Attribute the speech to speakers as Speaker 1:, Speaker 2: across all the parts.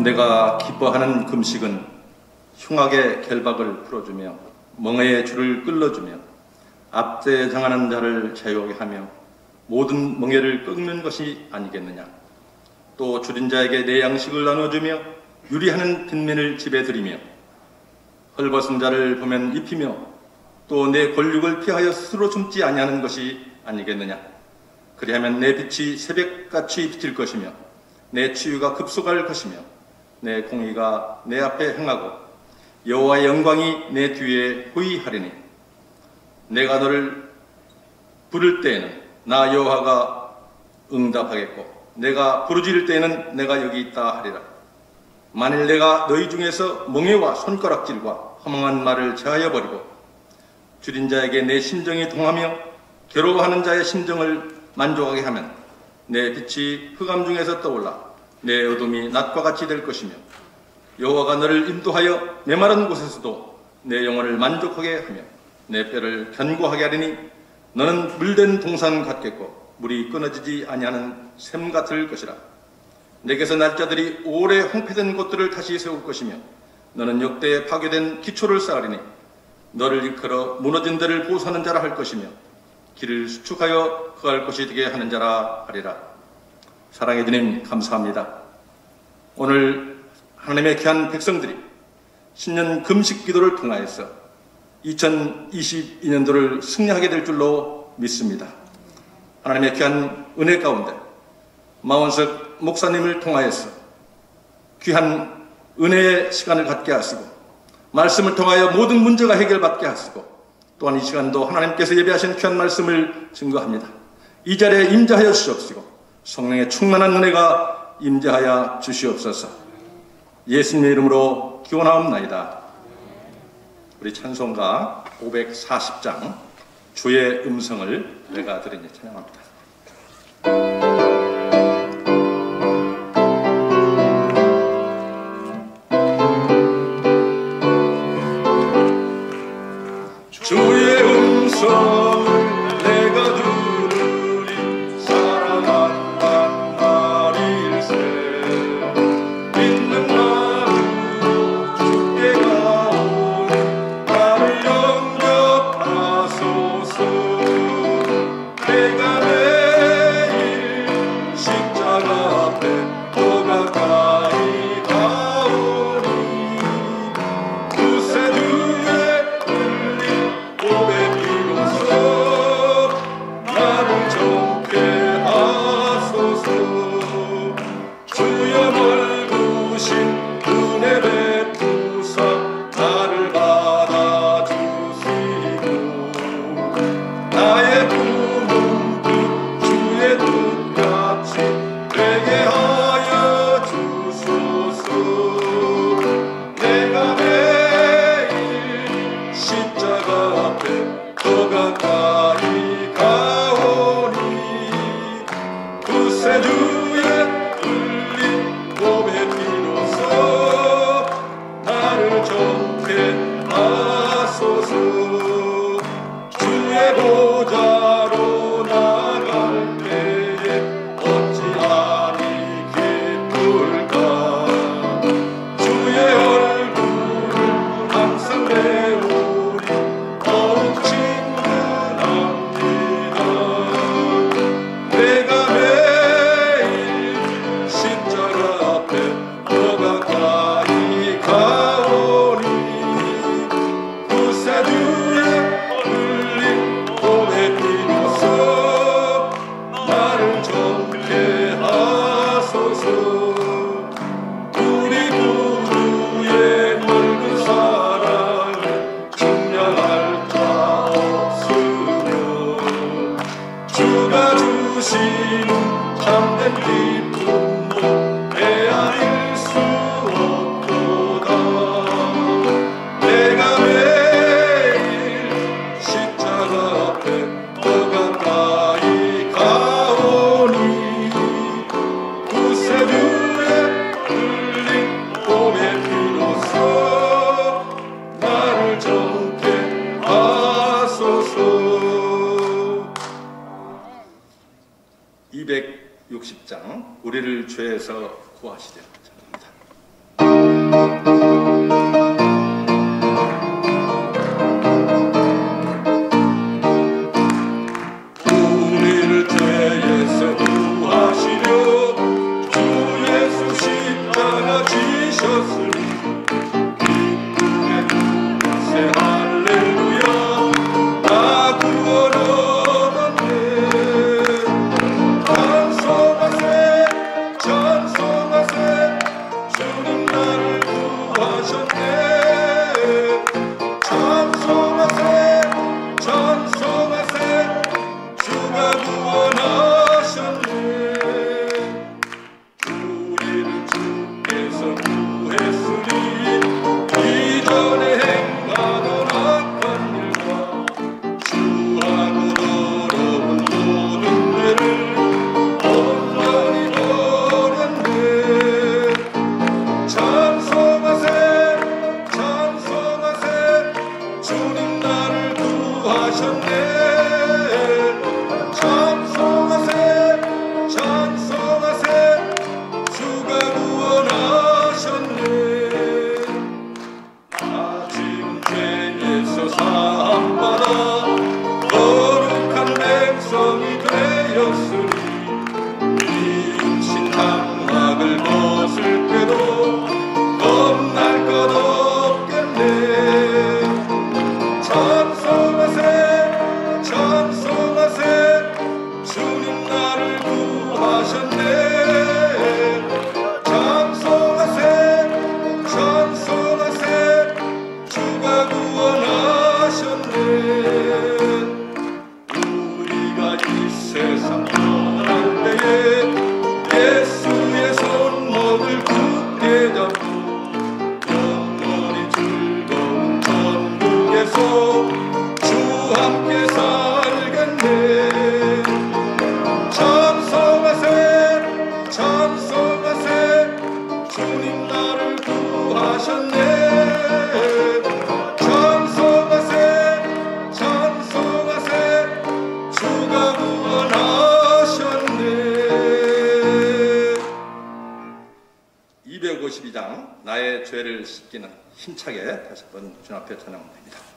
Speaker 1: 내가 기뻐하는 금식은 흉악의 결박을 풀어주며 멍에의 줄을 끌어주며 압제에 당하는 자를 자유하게 하며 모든 멍에를 꺾는 것이 아니겠느냐. 또 줄인 자에게 내 양식을 나눠주며 유리하는 빈민을 집에 들이며 헐벗은 자를 보면 입히며 또 내 권력을 피하여 스스로 숨지 아니하는 것이 아니겠느냐. 그리하면 내 빛이 새벽같이 비칠 것이며 내 치유가 급속할 것이며 내 공의가 내 앞에 행하고 여호와의 영광이 내 뒤에 호위하리니 내가 너를 부를 때에는 나 여호와가 응답하겠고 내가 부르짖을 때에는 내가 여기 있다 하리라. 만일 내가 너희 중에서 멍에와 손가락질과 허망한 말을 제하여 버리고 줄인 자에게 내 심정이 동하며 괴로워하는 자의 심정을 만족하게 하면 내 빛이 흑암 중에서 떠올라 내 어둠이 낮과 같이 될 것이며 여호와가 너를 인도하여 메마른 곳에서도 내 영혼을 만족하게 하며 내 뼈를 견고하게 하리니 너는 물된 동산 같겠고 물이 끊어지지 아니하는 샘 같을 것이라. 내게서 날짜들이 오래 황폐된 곳들을 다시 세울 것이며 너는 역대에 파괴된 기초를 쌓으리니 너를 이끌어 무너진 데를 보수하는 자라 할 것이며 길을 수축하여 거할 곳이 되게 하는 자라 하리라. 사랑의 주님, 감사합니다. 오늘 하나님의 귀한 백성들이 신년 금식 기도를 통하여서 2022년도를 승리하게 될 줄로 믿습니다. 하나님의 귀한 은혜 가운데 마원석 목사님을 통하여서 귀한 은혜의 시간을 갖게 하시고 말씀을 통하여 모든 문제가 해결받게 하시고 또한 이 시간도 하나님께서 예배하신 귀한 말씀을 증거합니다. 이 자리에 임재하여 주시옵시고 성령의 충만한 은혜가 임재하여 주시옵소서. 예수님의 이름으로 기원하옵나이다. 우리 찬송가 540장 주의 음성을 내가 들으니 찬양합니다. 주의 음성을 내가 들으리 사랑한단 말일세 믿는 마음으로 주께 가오니 나를 영접하소서. 내가 매일 십자가 앞에 더 가까이 가오니 구세 주의 나를 정케 하소서. 주여 넓으신 은혜 베푸사 나를 받아주시고 나의 품은 뜻 주의 뜻같이 되게 하여 주소서. 내가 매일 십자가 앞에 더 가까이 가오니 구세 주의 흘린 몸의 피로써 나를 정케 하소서. 주의 보좌로 나갈 때에 어찌하니 기쁠까. 주의 얼굴을 항상 배우리 더욱 친근합니다. 내가 매일 십자가 앞에 더 가까이 가오니 구세 주의 흘린 몸의 피로써 나를 정케 하소서. 우리 부부의 넓은 사랑을 증명할 자 없으며 주가 주시는 참된 기쁨도 헤아릴 수 없도다. 내가 매일 십자가 앞에 더 가까이 가오니 구세 주의 흘린 몸의 피로써 나를 정케 하소서. 260장 우리를 죄에서 구하시되. 나의 죄를 씻기는 힘차게 다시 한번 주님 앞에 찬양합니다.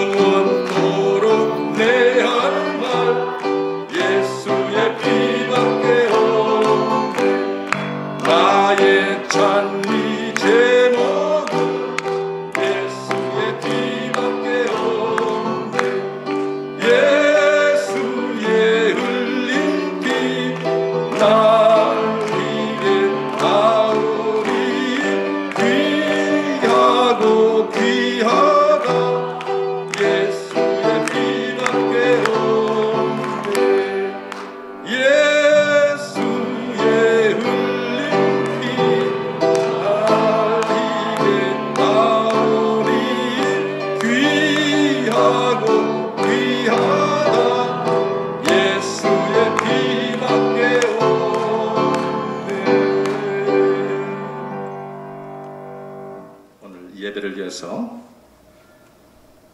Speaker 2: 영원토록
Speaker 1: 귀하고 귀하다 예수의 피밖에 없네. 오늘 예배를 위해서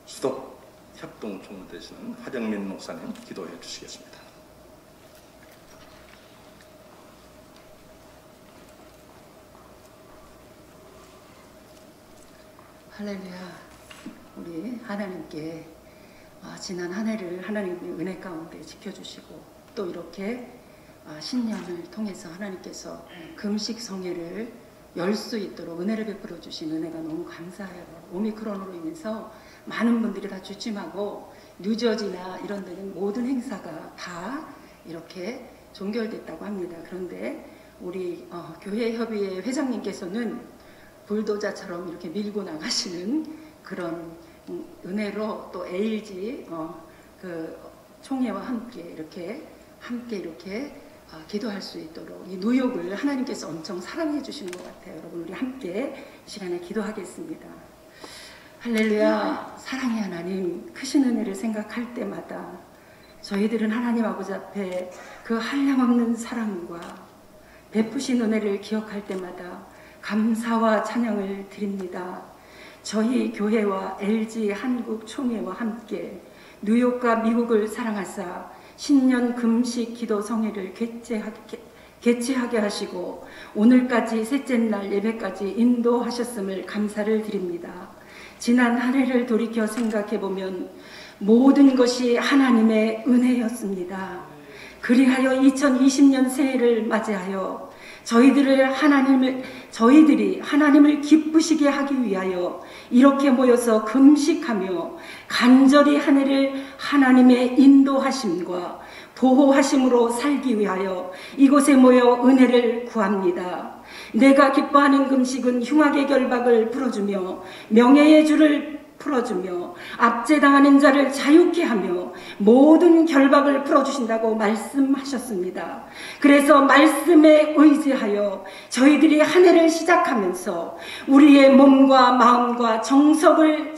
Speaker 1: 수도 협동 총무 되시는 하정민 목사님 기도해 주시겠습니다.
Speaker 2: 할렐루야. 우리 하나님께 지난 한 해를 하나님의 은혜 가운데 지켜주시고 또 이렇게 신년을 통해서 하나님께서 금식 성회를 열 수 있도록 은혜를 베풀어 주신 은혜가 너무 감사해요. 오미크론으로 인해서 많은 분들이 다 주춤하고 뉴저지나 이런 데는 모든 행사가 다 이렇게 종결됐다고 합니다. 그런데 우리 교회협의회 회장님께서는 불도자처럼 이렇게 밀고 나가시는 그런 은혜로 또 LG 그 총회와 함께 이렇게 기도할 수 있도록 이 뉴욕을 하나님께서 엄청 사랑해 주시는 것 같아요. 여러분 우리 함께 이 시간에 기도하겠습니다. 할렐루야. 사랑의 하나님, 크신 은혜를 생각할 때마다 저희들은 하나님 아버지 앞에 그 한량없는 사랑과 베푸신 은혜를 기억할 때마다 감사와 찬양을 드립니다. 저희 교회와 LG 한국 총회와 함께 뉴욕과 미국을 사랑하사 신년 금식 기도 성회를 개최하게 하시고 오늘까지 셋째 날 예배까지 인도하셨음을 감사를 드립니다. 지난 한 해를 돌이켜 생각해보면 모든 것이 하나님의 은혜였습니다. 그리하여 2020년 새해를 맞이하여 저희들이 하나님을 기쁘시게 하기 위하여 이렇게 모여서 금식하며 간절히 한 해를 하나님의 인도하심과 보호하심으로 살기 위하여 이곳에 모여 은혜를 구합니다. 내가 기뻐하는 금식은 흉악의 결박을 풀어주며 명예의 줄을 풀어주며 압제당하는 자를 자유케 하며 모든 결박을 풀어주신다고 말씀하셨습니다. 그래서 말씀에 의지하여 저희들이 한 해를 시작하면서 우리의 몸과 마음과 정성을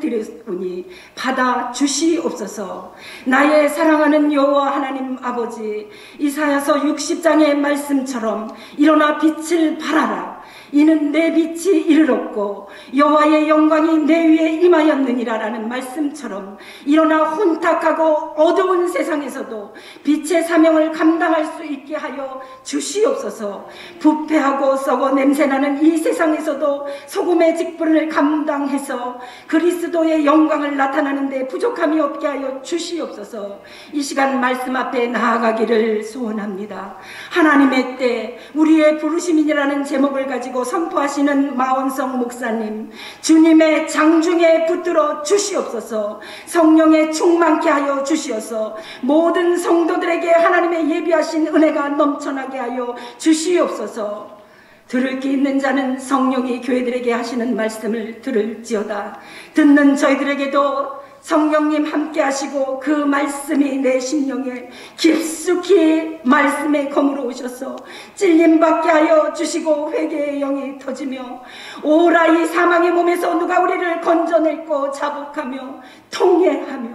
Speaker 2: 드렸으니 받아 주시옵소서. 나의 사랑하는 여호와 하나님 아버지, 이사야서 60장의 말씀처럼 일어나 빛을 발하라. 이는 내 빛이 이르렀고 여호와의 영광이 내 위에 임하였느니라 라는 말씀처럼 일어나 혼탁하고 어두운 세상에서도 빛의 사명을 감당할 수 있게 하여 주시옵소서. 부패하고 썩어 냄새나는 이 세상에서도 소금의 직분을 감당해서 그리스도의 영광을 나타나는 데 부족함이 없게 하여 주시옵소서. 이 시간 말씀 앞에 나아가기를 소원합니다. 하나님의 때 우리의 부르심이라는 제목을 가지고 선포하시는 마원성 목사님, 주님의 장중에 붙들어 주시옵소서. 성령에 충만케 하여 주시옵소서. 모든 성도들에게 하나님의 예비하신 은혜가 넘쳐나게 하여 주시옵소서. 들을 게 있는 자는 성령이 교회들에게 하시는 말씀을 들을지어다. 듣는 저희들에게도 성령님 함께 하시고 그 말씀이 내 심령에 깊숙이 말씀에 거물어 오셔서 찔림받게 하여 주시고 회개의 영이 터지며 오라 이 사망의 몸에서 누가 우리를 건져냈고 자복하며 통회하며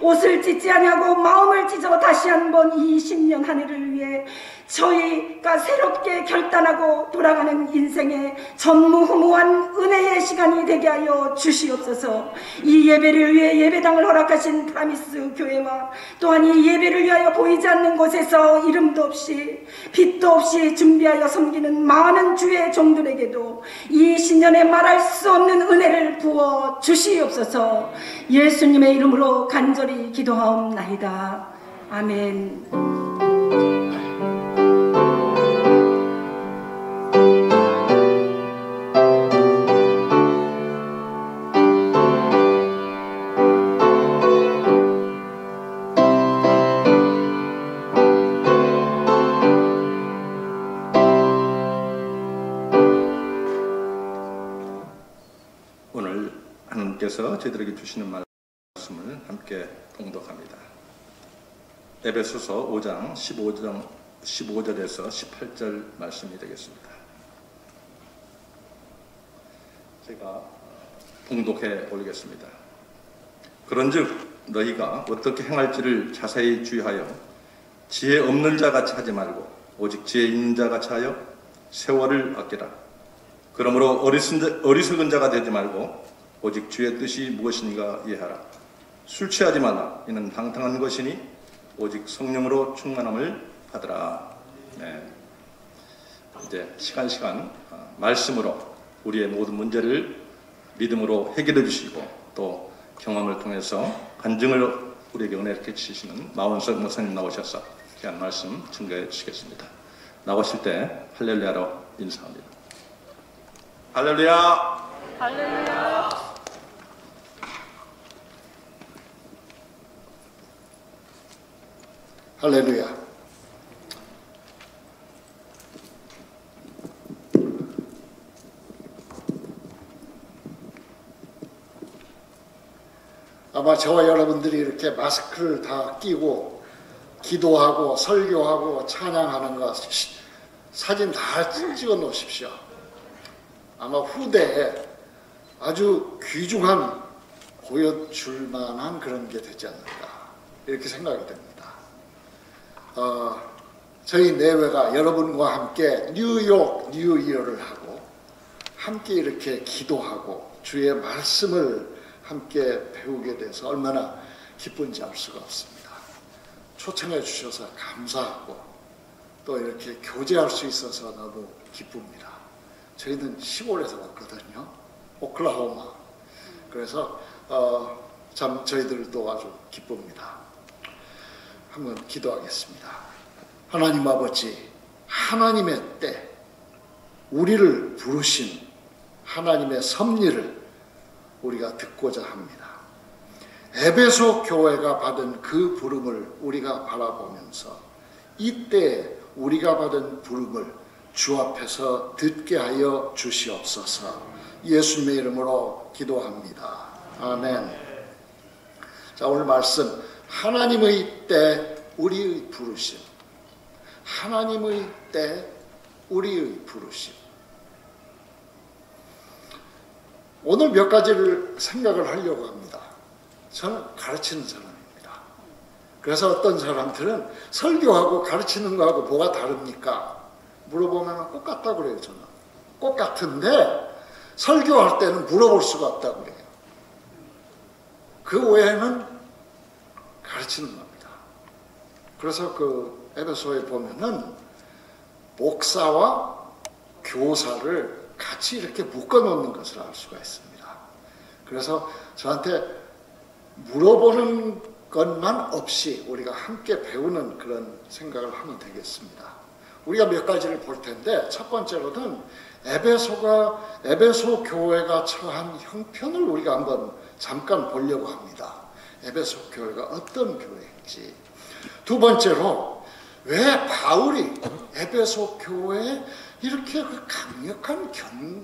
Speaker 2: 옷을 찢지 아니하고 마음을 찢어 다시 한번 이 20년 한 해를 위해 저희가 새롭게 결단하고 돌아가는 인생의 전무후무한 은혜의 시간이 되게 하여 주시옵소서. 이 예배를 위해 예배당을 허락하신 프라미스 교회와 또한 이 예배를 위하여 보이지 않는 곳에서 이름도 없이 빛도 없이 준비하여 섬기는 많은 주의 종들에게도 이 신년에 말할 수 없는 은혜를 부어 주시옵소서. 예수님의 이름으로 간절히 기도하옵나이다. 아멘.
Speaker 1: 오늘 하나님께서 저희들에게 주시는 말씀을 함께 봉독합니다. 에베소서 5장 15절에서 18절 말씀이 되겠습니다. 제가 봉독해 올리겠습니다. 그런즉 너희가 어떻게 행할지를 자세히 주의하여 지혜 없는 자 같이 하지 말고 오직 지혜 있는 자 같이 하여 세월을 아끼라. 그러므로 어리석은 자가 되지 말고 오직 주의 뜻이 무엇인가 이해하라. 술 취하지 말라. 이는 방탕한 것이니 오직 성령으로 충만함을 받으라. 네. 이제 시간 말씀으로 우리의 모든 문제를 믿음으로 해결해 주시고 또 경험을 통해서 간증을 우리에게 은혜롭게 주시는 마원석 목사님 나오셔서 귀한 말씀 증거해 주시겠습니다. 나오실 때 할렐루야로 인사합니다. 할렐루야.
Speaker 3: 할렐루야.
Speaker 4: 할렐루야. 아마 저와 여러분들이 이렇게 마스크를 다 끼고 기도하고 설교하고 찬양하는 거 사진 다 찍어 놓으십시오. 아마 후대에 아주 귀중한 보여줄 만한 그런 게 되지 않을까 이렇게 생각이 됩니다. 저희 내외가 여러분과 함께 뉴욕 뉴이어를 하고 함께 이렇게 기도하고 주의 말씀을 함께 배우게 돼서 얼마나 기쁜지 알 수가 없습니다. 초청해 주셔서 감사하고 또 이렇게 교제할 수 있어서 너무 기쁩니다. 저희는 시골에서 왔거든요. 오클라호마. 그래서 참 저희들도 아주 기쁩니다. 한번 기도하겠습니다. 하나님 아버지, 하나님의 때 우리를 부르신 하나님의 섭리를 우리가 듣고자 합니다. 에베소 교회가 받은 그 부름을 우리가 바라보면서 이때 우리가 받은 부름을 주 앞에서 듣게 하여 주시옵소서. 예수님의 이름으로 기도합니다. 아멘. 자, 오늘 말씀 하나님의 때 우리의 부르심. 하나님의 때 우리의 부르심. 오늘 몇 가지를 생각을 하려고 합니다. 저는 가르치는 사람입니다. 그래서 어떤 사람들은 설교하고 가르치는 거하고 뭐가 다릅니까? 물어보면 똑같다고 그래요. 저는 똑같은데 설교할 때는 물어볼 수가 없다고 그래요. 그 외에는 가르치는 겁니다. 그래서 그 에베소에 보면은 목사와 교사를 같이 이렇게 묶어놓는 것을 알 수가 있습니다. 그래서 저한테 물어보는 것만 없이 우리가 함께 배우는 그런 생각을 하면 되겠습니다. 우리가 몇 가지를 볼 텐데 첫 번째로는 에베소 교회가 처한 형편을 우리가 한번 잠깐 보려고 합니다. 에베소 교회가 어떤 교회인지. 두 번째로 왜 바울이 에베소 교회에 이렇게 강력한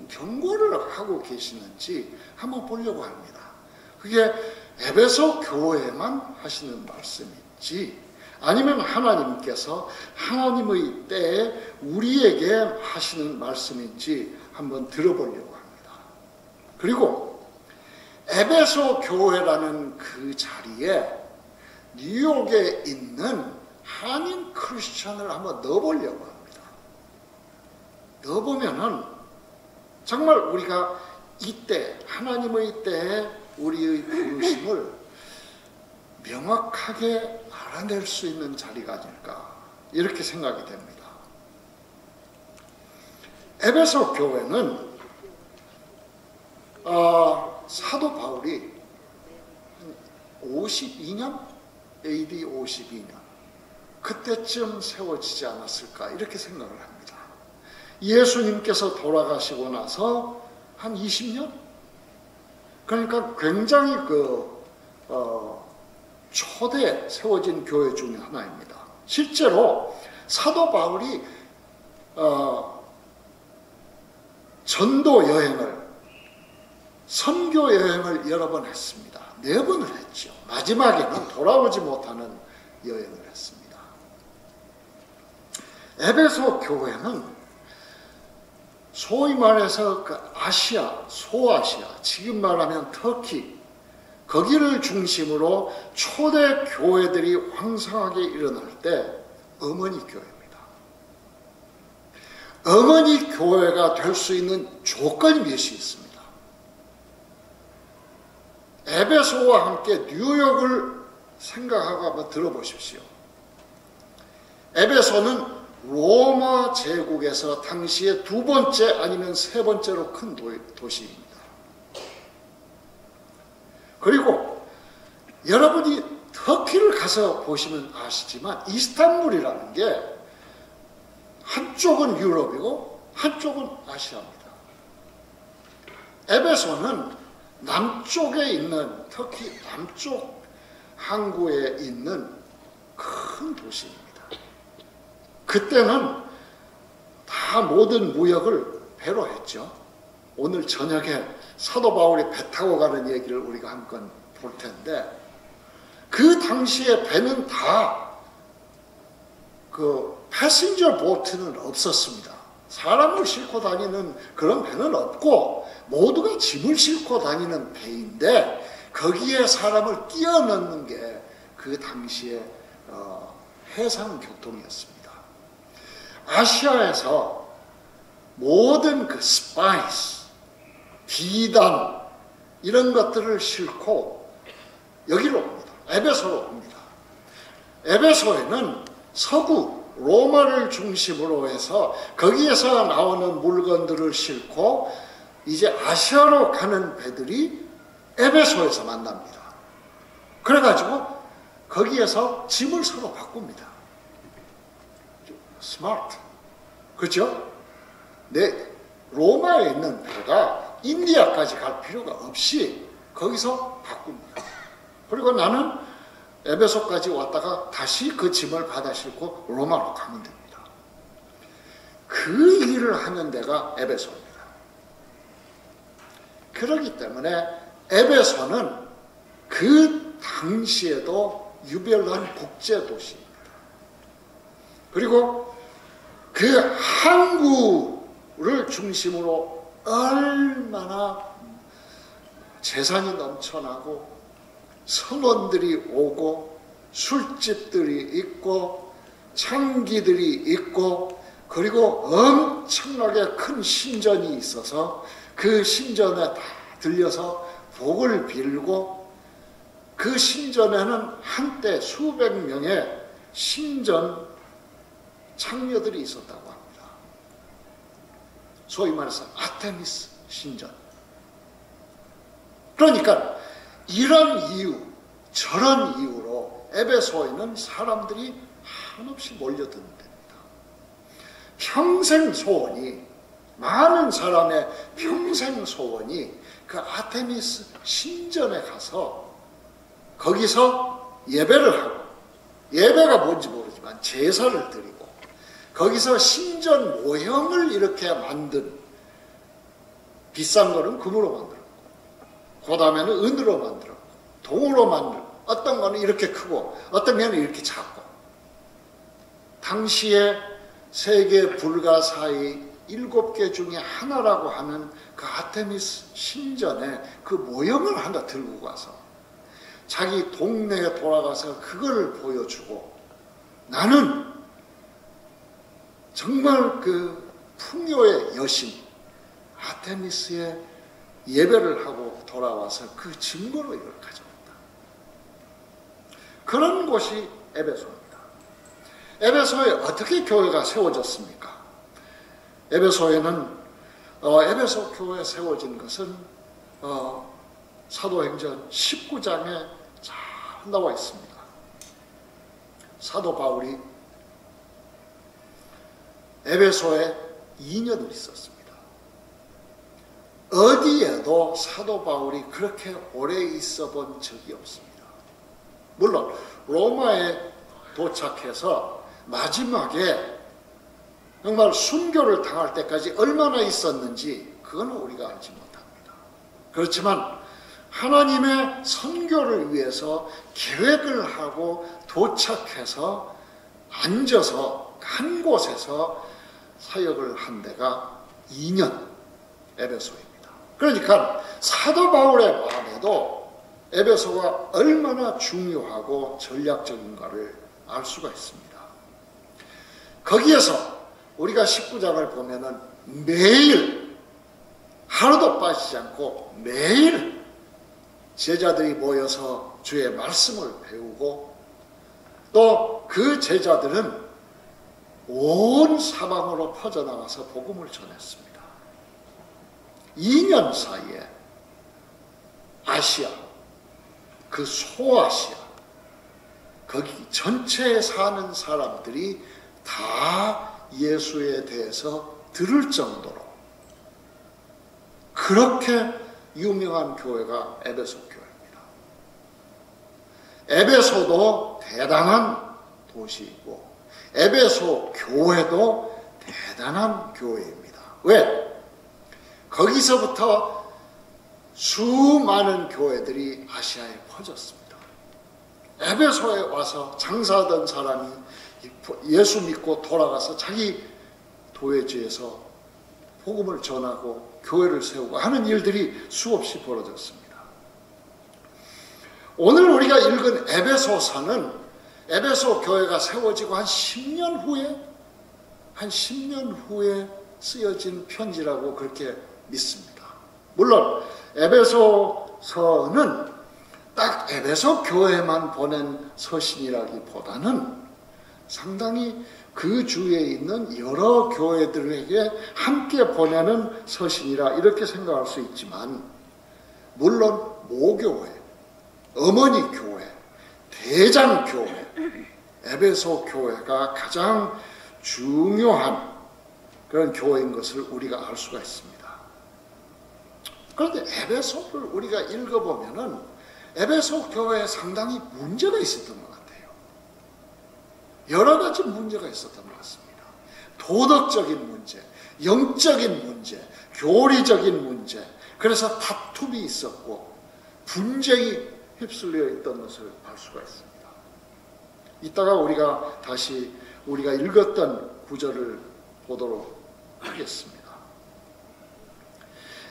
Speaker 4: 경고를 하고 계시는지 한번 보려고 합니다. 그게 에베소 교회에만 하시는 말씀인지 아니면 하나님께서 하나님의 때에 우리에게 하시는 말씀인지 한번 들어보려고 합니다. 그리고 에베소 교회라는 그 자리에 뉴욕에 있는 한인 크리스천을 한번 넣어보려고 합니다. 넣어보면은 정말 우리가 이때 하나님의 때에 우리의 부르심을 명확하게 알아낼 수 있는 자리가 아닐까 이렇게 생각이 됩니다. 에베소 교회는 사도 바울이 52년 AD 52년 그때쯤 세워지지 않았을까 이렇게 생각을 합니다. 예수님께서 돌아가시고 나서 한 20년? 그러니까 굉장히 초대 세워진 교회 중에 하나입니다. 실제로 사도 바울이 전도 여행을 선교 여행을 여러 번 했습니다. 4번을 했죠. 마지막에는 돌아오지 못하는 여행을 했습니다. 에베소 교회는 소위 말해서 그 아시아, 소아시아, 지금 말하면 터키, 거기를 중심으로 초대 교회들이 황성하게 일어날 때 어머니 교회입니다. 어머니 교회가 될 수 있는 조건이 몇이 있습니다. 에베소와 함께 뉴욕을 생각하고 한번 들어보십시오. 에베소는 로마 제국에서 당시에 두 번째 아니면 세 번째로 큰 도시입니다. 그리고 여러분이 터키를 가서 보시면 아시지만 이스탄불이라는 게 한쪽은 유럽이고 한쪽은 아시아입니다. 에베소는 남쪽에 있는 터키 남쪽 항구에 있는 큰 도시입니다. 그때는 다 모든 무역을 배로 했죠. 오늘 저녁에 사도 바울이 배 타고 가는 얘기를 우리가 한번 볼 텐데 그 당시에 배는 다 그 패신저 보트는 없었습니다. 사람을 싣고 다니는 그런 배는 없고 모두가 짐을 싣고 다니는 배인데 거기에 사람을 끼워 넣는 게 그 당시에 해상 교통이었습니다. 아시아에서 모든 그 스파이스, 비단 이런 것들을 싣고 여기로 옵니다. 에베소로 옵니다. 에베소에는 서구 로마를 중심으로 해서 거기에서 나오는 물건들을 싣고 이제 아시아로 가는 배들이 에베소에서 만납니다. 그래가지고 거기에서 짐을 서로 바꿉니다. 스마트. 그렇죠? 로마에 있는 배가 인디아까지 갈 필요가 없이 거기서 바꿉니다. 그리고 나는 에베소까지 왔다가 다시 그 짐을 받아 싣고 로마로 가면 됩니다. 그 일을 하는 데가 에베소입니다. 그렇기 때문에 에베소는 그 당시에도 유별난 국제도시입니다. 그리고 그 항구를 중심으로 얼마나 재산이 넘쳐나고 성원들이 오고 술집들이 있고 창기들이 있고 그리고 엄청나게 큰 신전이 있어서 그 신전에 다 들려서 복을 빌고 그 신전에는 한때 수백 명의 신전 창녀들이 있었다고 합니다. 소위 말해서 아테미스 신전. 그러니까 이런 이유, 저런 이유로 에베소에는 사람들이 한없이 몰려드는 데입니다. 평생 소원이, 많은 사람의 평생 소원이 그 아테미스 신전에 가서 거기서 예배를 하고, 예배가 뭔지 모르지만 제사를 드리고 거기서 신전 모형을 이렇게 만든, 비싼 거는 금으로 만들었고 그 다음에는 은으로 만들었고 동으로 만들고 어떤 거는 이렇게 크고 어떤 거는 이렇게 작고, 당시에 세계 불가사의 7개 중에 하나라고 하는 그 아테미스 신전에 그 모형을 하나 들고 가서 자기 동네에 돌아가서 그걸 보여주고, 나는 정말 그 풍요의 여신 아테미스의 예배를 하고 돌아와서 그 증거로 이걸 가져온다. 그런 곳이 에베소입니다. 에베소에 어떻게 교회가 세워졌습니까? 에베소에는 에베소 교회 세워진 것은 사도행전 19장에 잘 나와 있습니다. 사도 바울이 에베소에 2년을 있었습니다. 어디에도 사도 바울이 그렇게 오래 있어 본 적이 없습니다. 물론 로마에 도착해서 마지막에 정말 순교를 당할 때까지 얼마나 있었는지 그건 우리가 알지 못합니다. 그렇지만 하나님의 선교를 위해서 계획을 하고 도착해서 앉아서 한 곳에서 사역을 한 데가 2년 에베소입니다. 그러니까 사도 바울의 마음에도 에베소가 얼마나 중요하고 전략적인가를 알 수가 있습니다. 거기에서 우리가 19장을 보면은 매일 하루도 빠지지 않고 매일 제자들이 모여서 주의 말씀을 배우고 또 그 제자들은 온 사방으로 퍼져나가서 복음을 전했습니다. 2년 사이에 아시아, 그 소아시아, 거기 전체에 사는 사람들이 다 예수에 대해서 들을 정도로 그렇게 유명한 교회가 에베소 교회입니다. 에베소도 대단한 도시이고 에베소 교회도 대단한 교회입니다. 왜? 거기서부터 수많은 교회들이 아시아에 퍼졌습니다. 에베소에 와서 장사하던 사람이 예수 믿고 돌아가서 자기 도회지에서 복음을 전하고 교회를 세우고 하는 일들이 수없이 벌어졌습니다. 오늘 우리가 읽은 에베소서는 에베소 교회가 세워지고 한 10년 후에 쓰여진 편지라고 그렇게 믿습니다. 물론 에베소서는 딱 에베소 교회만 보낸 서신이라기보다는 상당히 그 주위에 있는 여러 교회들에게 함께 보내는 서신이라 이렇게 생각할 수 있지만, 물론 모교회, 어머니 교회, 대장 교회, 에베소 교회가 가장 중요한 그런 교회인 것을 우리가 알 수가 있습니다. 그런데 에베소를 우리가 읽어보면은 에베소 교회에 상당히 문제가 있었던 것 같아요. 여러 가지 문제가 있었던 것 같습니다. 도덕적인 문제, 영적인 문제, 교리적인 문제, 그래서 다툼이 있었고 분쟁이 휩쓸려 있던 것을 알 수가 있습니다. 이따가 우리가 다시 우리가 읽었던 구절을 보도록 하겠습니다.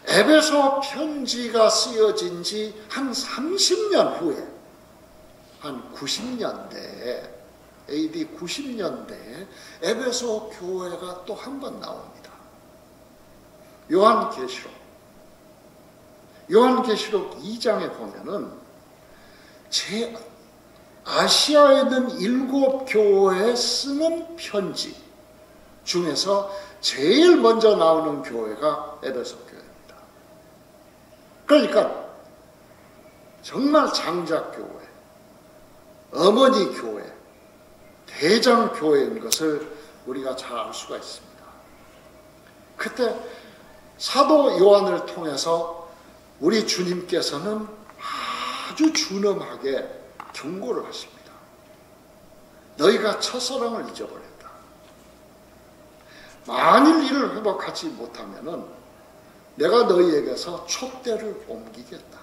Speaker 4: 에베소 편지가 쓰여진 지 한 30년 후에, 한 90년대에, AD 90년대에 에베소 교회가 또 한 번 나옵니다. 요한계시록 2장에 보면은 아시아에 있는 7교회에 쓰는 편지 중에서 제일 먼저 나오는 교회가 에베소 교회입니다. 그러니까 정말 장자교회, 어머니 교회, 대장교회인 것을 우리가 잘 알 수가 있습니다. 그때 사도 요한을 통해서 우리 주님께서는 아주 준엄하게 경고를 하십니다. 너희가 첫사랑을 잊어버렸다. 만일 이를 회복하지 못하면은 내가 너희에게서 촛대를 옮기겠다.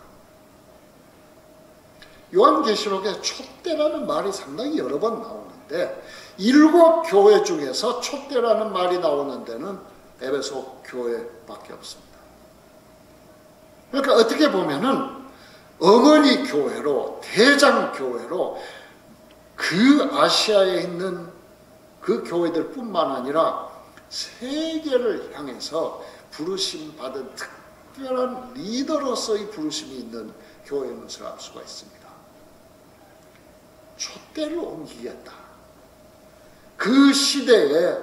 Speaker 4: 요한계시록에 촛대라는 말이 상당히 여러 번 나오는데 7교회 중에서 촛대라는 말이 나오는 데는 에베소 교회밖에 없습니다. 그러니까 어떻게 보면은 어머니 교회로, 대장 교회로 그 아시아에 있는 그 교회들 뿐만 아니라 세계를 향해서 부르심 받은 특별한 리더로서의 부르심이 있는 교회인 것을 알 수가 있습니다. 촛대를 옮기겠다. 그 시대에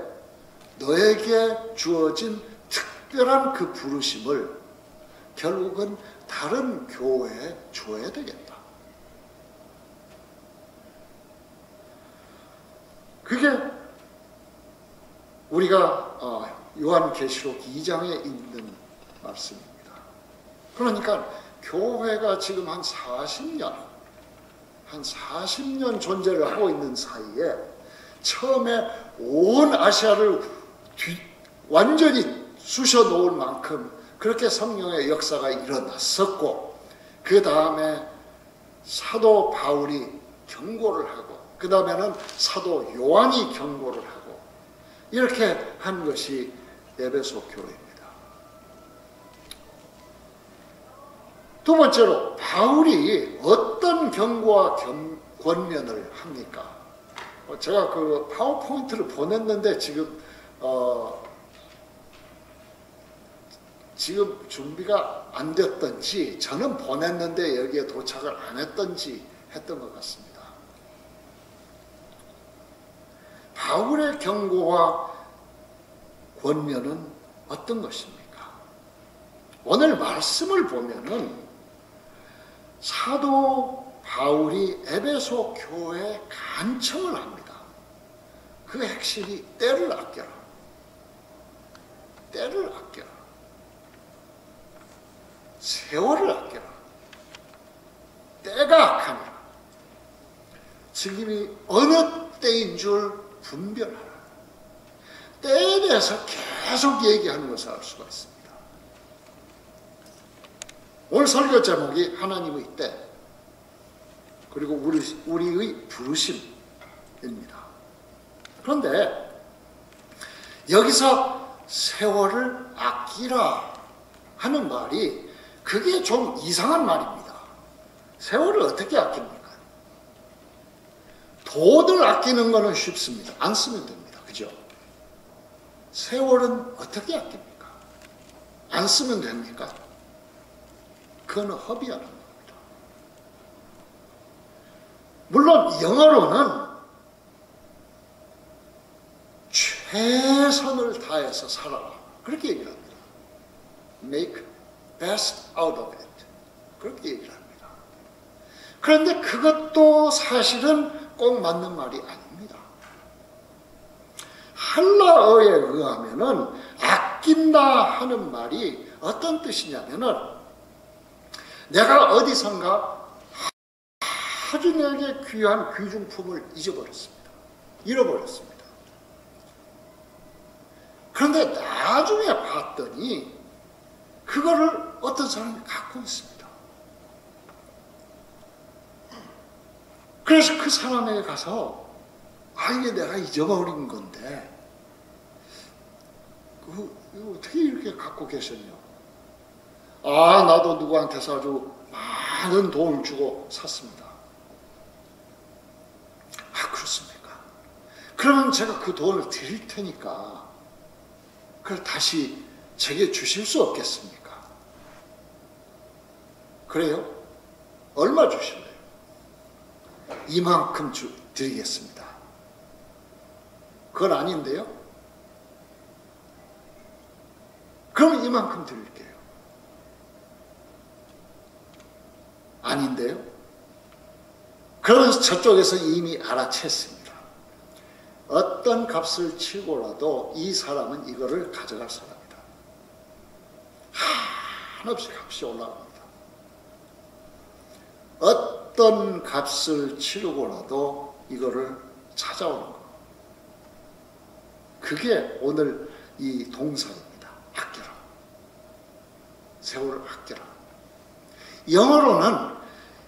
Speaker 4: 너에게 주어진 특별한 그 부르심을 결국은 다른 교회에 줘야 되겠다. 그게 우리가 요한계시록 2장에 있는 말씀입니다. 그러니까 교회가 지금 한 40년 존재를 하고 있는 사이에 처음에 온 아시아를 완전히 쑤셔 놓을 만큼 그렇게 성령의 역사가 일어났었고, 그 다음에 사도 바울이 경고를 하고, 그 다음에는 사도 요한이 경고를 하고, 이렇게 한 것이 에베소 교회입니다. 두 번째로 바울이 어떤 경고와 권면을 합니까? 제가 그 파워포인트를 보냈는데 지금 준비가 안 됐던지, 저는 보냈는데 여기에 도착을 안 했던지 했던 것 같습니다. 바울의 경고와 권면은 어떤 것입니까? 오늘 말씀을 보면은 사도 바울이 에베소 교회에 간청을 합니다. 그 핵심이 때를 아껴라. 때를 아껴라. 세월을 아껴라. 때가 악하니라. 지금이 어느 때인 줄 분별하라. 때에 대해서 계속 얘기하는 것을 알 수가 있습니다. 오늘 설교 제목이 하나님의 때, 그리고 우리의 부르심입니다. 그런데 여기서 세월을 아끼라 하는 말이 그게 좀 이상한 말입니다. 세월을 어떻게 아낍니까? 돈을 아끼는 거는 쉽습니다. 안 쓰면 됩니다. 그죠? 세월은 어떻게 아낍니까? 안 쓰면 됩니까? 그거는 허비하는 겁니다. 물론 영어로는 최선을 다해서 살아라. 그렇게 얘기를 합니다. Make best out of it. 그렇게 얘기를 합니다. 그런데 그것도 사실은 꼭 맞는 말이 아닙니다. 할라어에 의하면은 아낀다 하는 말이 어떤 뜻이냐면은 내가 어디선가 아주 내게 귀한 귀중품을 잃어버렸습니다. 그런데 나중에 봤더니 그거를 어떤 사람이 갖고 있습니다. 그래서 그 사람에게 가서 이게 내가 잊어버린 건데 이거 어떻게 이렇게 갖고 계셨냐? 나도 누구한테서 아주 많은 돈을 주고 샀습니다. 그렇습니까? 그러면 제가 그 돈을 드릴 테니까 그걸 다시 제게 주실 수 없겠습니까? 그래요? 얼마 주실래요? 이만큼 드리겠습니다. 그건 아닌데요? 그럼 이만큼 드릴게요. 아닌데요? 그러면서 저쪽에서 이미 알아챘습니다. 어떤 값을 치고라도 이 사람은 이거를 가져갈 사람이다. 한없이 값이 올라갑니다. 어떤 값을 치르고라도 이거를 찾아오는 것. 그게 오늘 이 동사입니다. 아껴라. 세월을 아껴라. 영어로는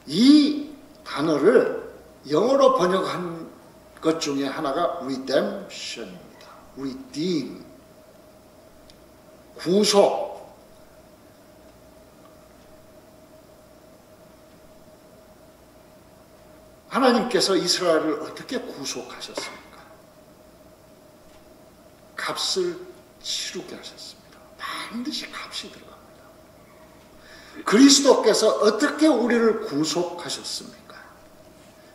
Speaker 4: 이 단어를 영어로 번역한 것 중에 하나가 redemption입니다. redeem. 구속. 하나님께서 이스라엘을 어떻게 구속하셨습니까? 값을 치르게 하셨습니다. 반드시 값이 들어갑니다. 그리스도께서 어떻게 우리를 구속하셨습니까?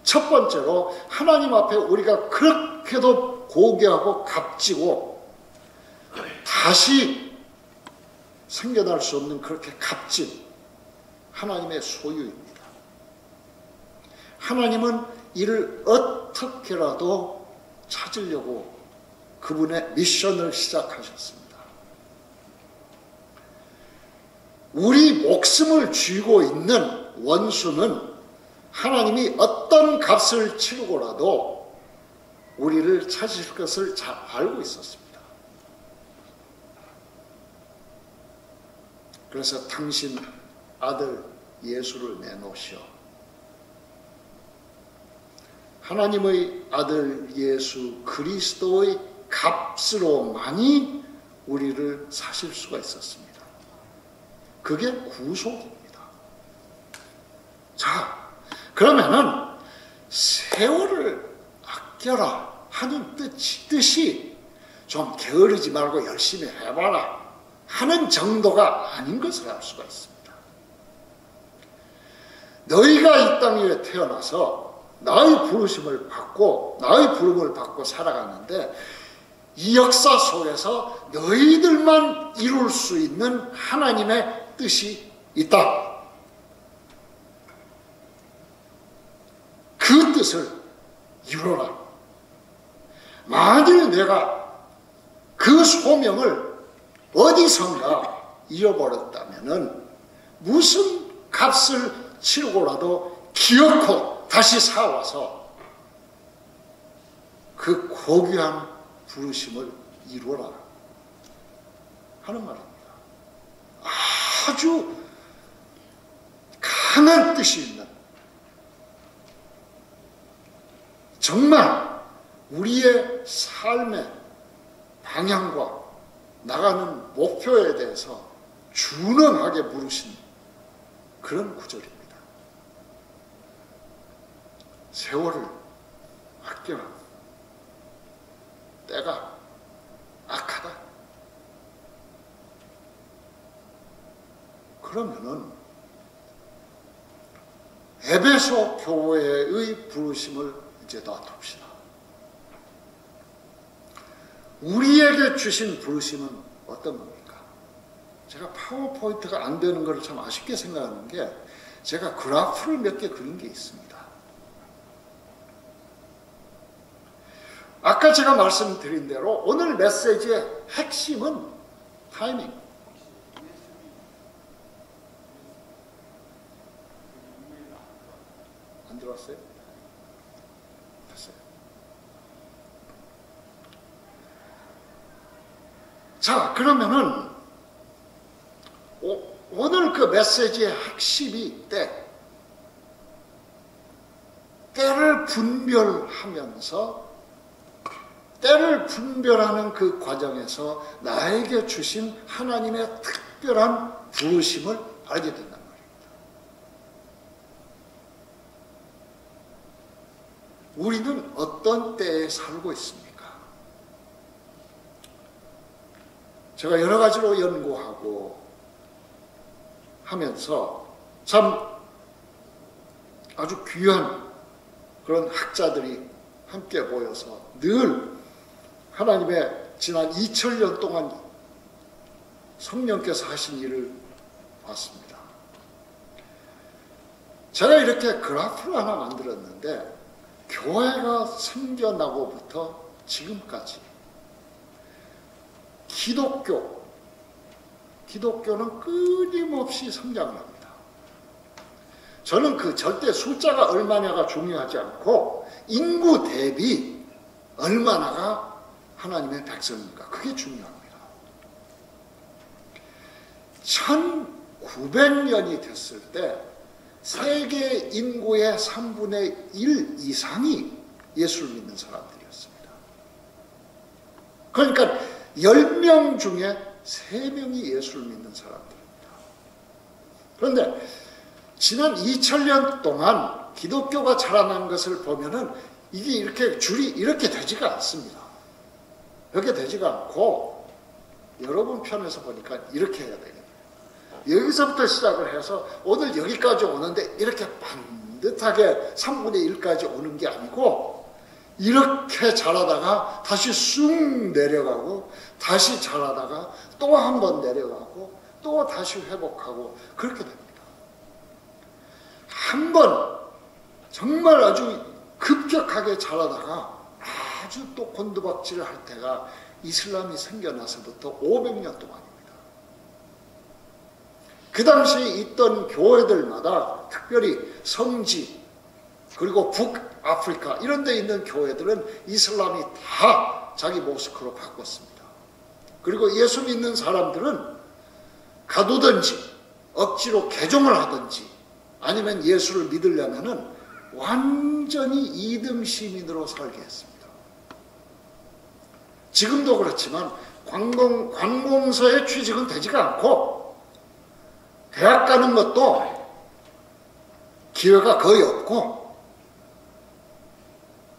Speaker 4: 첫 번째로 하나님 앞에 우리가 그렇게도 고귀하고 값지고 다시 생겨날 수 없는 그렇게 값진 하나님의 소유입니다. 하나님은 이를 어떻게라도 찾으려고 그분의 미션을 시작하셨습니다. 우리 목숨을 쥐고 있는 원수는 하나님이 어떤 값을 치르고라도 우리를 찾으실 것을 잘 알고 있었습니다. 그래서 당신 아들 예수를 내놓으시오. 하나님의 아들 예수 그리스도의 값으로만이 우리를 사실 수가 있었습니다. 그게 구속입니다. 자, 그러면은 세월을 아껴라 하는 뜻이 좀 게으르지 말고 열심히 해봐라 하는 정도가 아닌 것을 알 수가 있습니다. 너희가 이 땅 위에 태어나서 나의 부르심을 받고 나의 부름을 받고 살아가는데 이 역사 속에서 너희들만 이룰 수 있는 하나님의 뜻이 있다. 그 뜻을 이루라. 만일 내가 그 소명을 어디선가 잃어버렸다면은 무슨 값을 치르고라도 기어코 다시 사와서 그 고귀한 부르심을 이루어라 하는 말입니다. 아주 강한 뜻이 있는, 정말 우리의 삶의 방향과 나가는 목표에 대해서 준엄하게 물으신 그런 구절입니다. 세월을 아껴라. 때가 악하다. 그러면은 에베소 교회의 부르심을 이제 놔둡시다. 우리에게 주신 부르심은 어떤 겁니까? 제가 파워포인트가 안 되는 걸 참 아쉽게 생각하는 게, 제가 그래프를 몇 개 그린 게 있습니다. 아까 제가 말씀드린 대로 오늘 메시지의 핵심은 타이밍. 안 들어왔어요? 됐어요. 자, 그러면은 오늘 그 메시지의 핵심이 때를 분별하면서, 때를 분별하는 그 과정에서 나에게 주신 하나님의 특별한 부르심을 알게 된단 말입니다. 우리는 어떤 때에 살고 있습니까? 제가 여러 가지로 연구하고 하면서 참 아주 귀한 그런 학자들이 함께 모여서 늘 하나님의 지난 2000년 동안 성령께서 하신 일을 봤습니다. 제가 이렇게 그래프를 하나 만들었는데, 교회가 생겨나고부터 지금까지 기독교는 끊임없이 성장을 합니다. 저는 그 절대 숫자가 얼마냐가 중요하지 않고 인구 대비 얼마나가 하나님의 백성인가, 그게 중요합니다. 1900년이 됐을 때 세계 인구의 3분의 1 이상이 예수를 믿는 사람들이었습니다. 그러니까 10명 중에 3명이 예수를 믿는 사람들입니다. 그런데 지난 2000년 동안 기독교가 자라난 것을 보면은 이게 이렇게 줄이 이렇게 되지가 않습니다. 이렇게 되지가 않고, 여러분 편에서 보니까 이렇게 해야 되겠네요. 여기서부터 시작을 해서 오늘 여기까지 오는데 이렇게 반듯하게 3분의 1까지 오는 게 아니고, 이렇게 자라다가 다시 쑥 내려가고, 다시 자라다가 또 한 번 내려가고, 또 다시 회복하고, 그렇게 됩니다. 한 번 정말 아주 급격하게 자라다가 아주 또 곤두박질을 할 때가 이슬람이 생겨나서부터 500년 동안입니다. 그 당시에 있던 교회들마다, 특별히 성지 그리고 북아프리카 이런 데 있는 교회들은 이슬람이 다 자기 모스크로 바꿨습니다. 그리고 예수 믿는 사람들은 가두든지 억지로 개종을 하든지 아니면 예수를 믿으려면은 완전히 이등 시민으로 살게 했습니다. 지금도 그렇지만 관공서에 취직은 되지가 않고, 대학 가는 것도 기회가 거의 없고,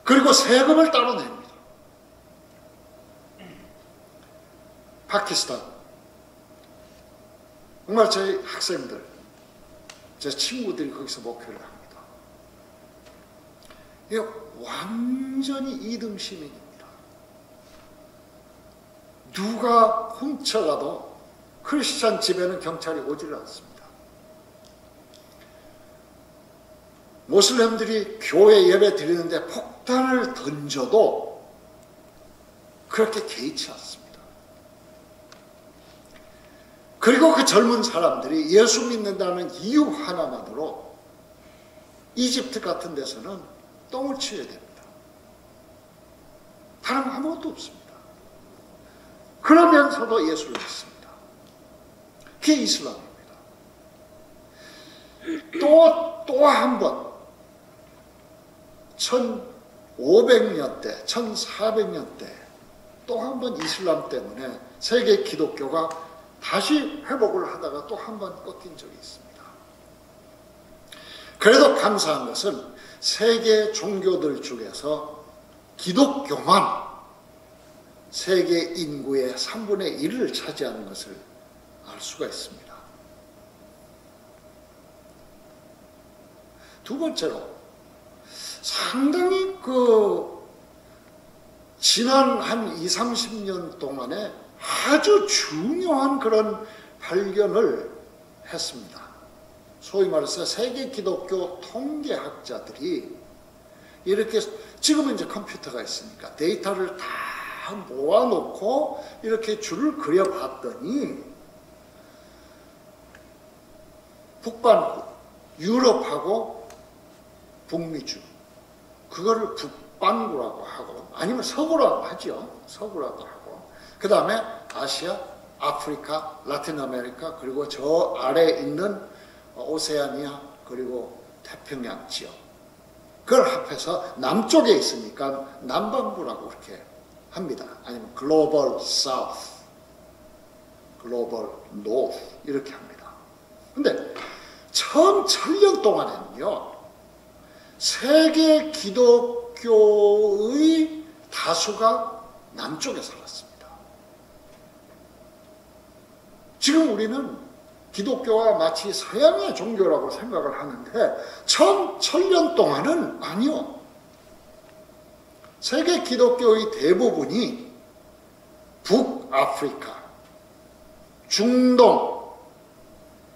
Speaker 4: 그리고 세금을 따로 냅니다. 파키스탄, 정말 저희 학생들, 제 친구들이 거기서 목회를 합니다. 이게 완전히 2등 시민입니다. 누가 훔쳐가도 크리스찬 집에는 경찰이 오질 않습니다. 모슬렘들이 교회 예배 드리는데 폭탄을 던져도 그렇게 개의치 않습니다. 그리고 그 젊은 사람들이 예수 믿는다는 이유 하나만으로 이집트 같은 데서는 똥을 치워야 됩니다. 다른 아무것도 없습니다. 그러면서도 예수를 믿습니다. 그게 이슬람입니다. 또 한 번 1500년대, 1400년대 또 한 번 이슬람 때문에 세계 기독교가 다시 회복을 하다가 또 한 번 꺾인 적이 있습니다. 그래도 감사한 것은 세계 종교들 중에서 기독교만 세계 인구의 3분의 1을 차지하는 것을 알 수가 있습니다. 두 번째로, 상당히 지난 한 20, 30년 동안에 아주 중요한 그런 발견을 했습니다. 소위 말해서 세계 기독교 통계학자들이 이렇게, 지금은 이제 컴퓨터가 있으니까 데이터를 다 모아놓고 이렇게 줄을 그려봤더니 북반구, 유럽하고 북미주, 그거를 북반구라고 하고, 아니면 서구라고 하죠. 서구라고 하고, 그 다음에 아시아, 아프리카, 라틴 아메리카, 그리고 저 아래에 있는 오세아니아, 그리고 태평양 지역, 그걸 합해서 남쪽에 있으니까 남반구라고 그렇게 합니다. 아니면 글로벌 사우스, 글로벌 노스 이렇게 합니다. 근데 처음 1000년 동안에는요, 세계 기독교의 다수가 남쪽에 살았습니다. 지금 우리는 기독교가 마치 서양의 종교라고 생각을 하는데 처음 1000년 동안은 아니요. 세계 기독교의 대부분이 북아프리카, 중동,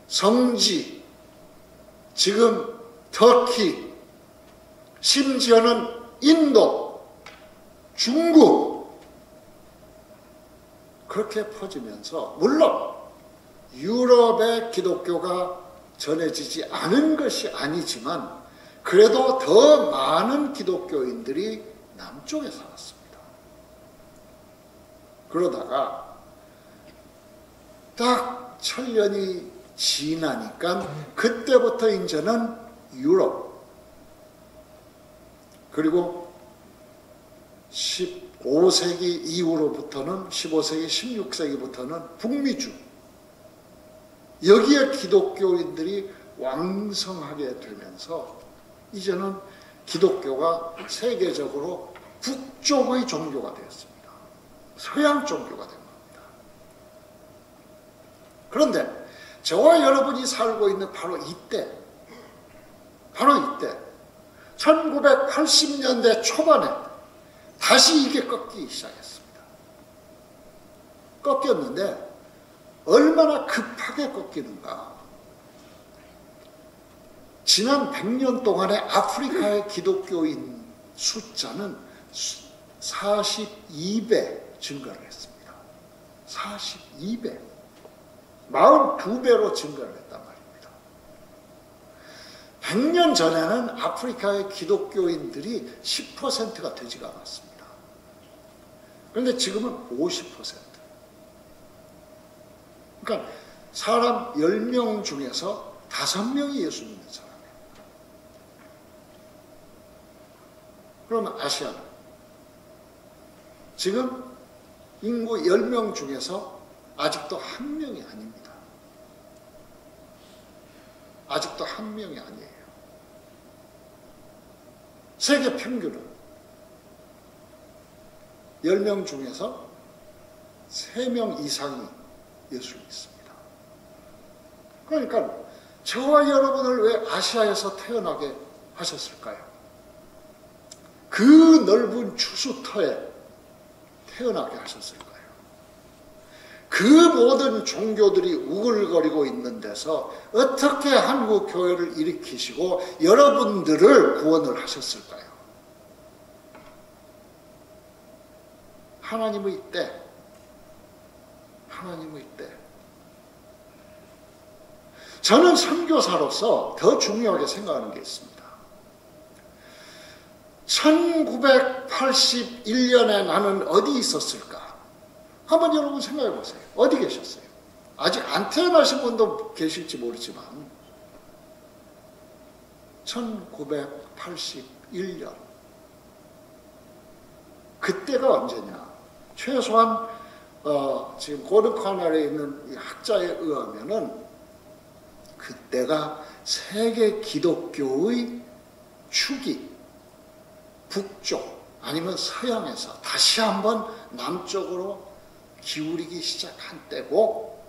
Speaker 4: 성지, 지금 터키, 심지어는 인도, 중국, 그렇게 퍼지면서, 물론 유럽의 기독교가 전해지지 않은 것이 아니지만 그래도 더 많은 기독교인들이 남쪽에 살았습니다. 그러다가 딱 1000년이 지나니까 그때부터 이제는 유럽, 그리고 15세기 이후로부터는 15세기, 16세기부터는 북미주, 여기에 기독교인들이 왕성하게 되면서 이제는 기독교가 세계적으로 북쪽의 종교가 되었습니다. 서양 종교가 된 겁니다. 그런데 저와 여러분이 살고 있는 바로 이때 1980년대 초반에 다시 이게 꺾이기 시작했습니다. 꺾였는데 얼마나 급하게 꺾이는가. 지난 100년 동안의 아프리카의 기독교인 숫자는 42배 증가를 했습니다. 42배. 42배로 증가를 했단 말입니다. 100년 전에는 아프리카의 기독교인들이 10%가 되지가 않았습니다. 그런데 지금은 50%. 그러니까 사람 10명 중에서 5명이 예수 믿는 사람이에요. 그러면 아시아는 지금 인구 10명 중에서 아직도 1명이 아닙니다. 아직도 1명이 아니에요. 세계 평균은 10명 중에서 3명 이상이 예수를 믿습니다. 그러니까 저와 여러분을 왜 아시아에서 태어나게 하셨을까요? 그 넓은 추수터에 태어나게 하셨을까요? 그 모든 종교들이 우글거리고 있는 데서 어떻게 한국 교회를 일으키시고 여러분들을 구원을 하셨을까요? 하나님의 때, 하나님의 때. 저는 선교사로서 더 중요하게 생각하는 게 있습니다. 1981년에 나는 어디 있었을까? 한번 여러분 생각해 보세요. 어디 계셨어요? 아직 안 태어나신 분도 계실지 모르지만 1981년 그때가 언제냐? 최소한 지금 고든 코널에 있는 이 학자에 의하면은 그때가 세계 기독교의 축이 북쪽 아니면 서양에서 다시 한번 남쪽으로 기울이기 시작한 때고,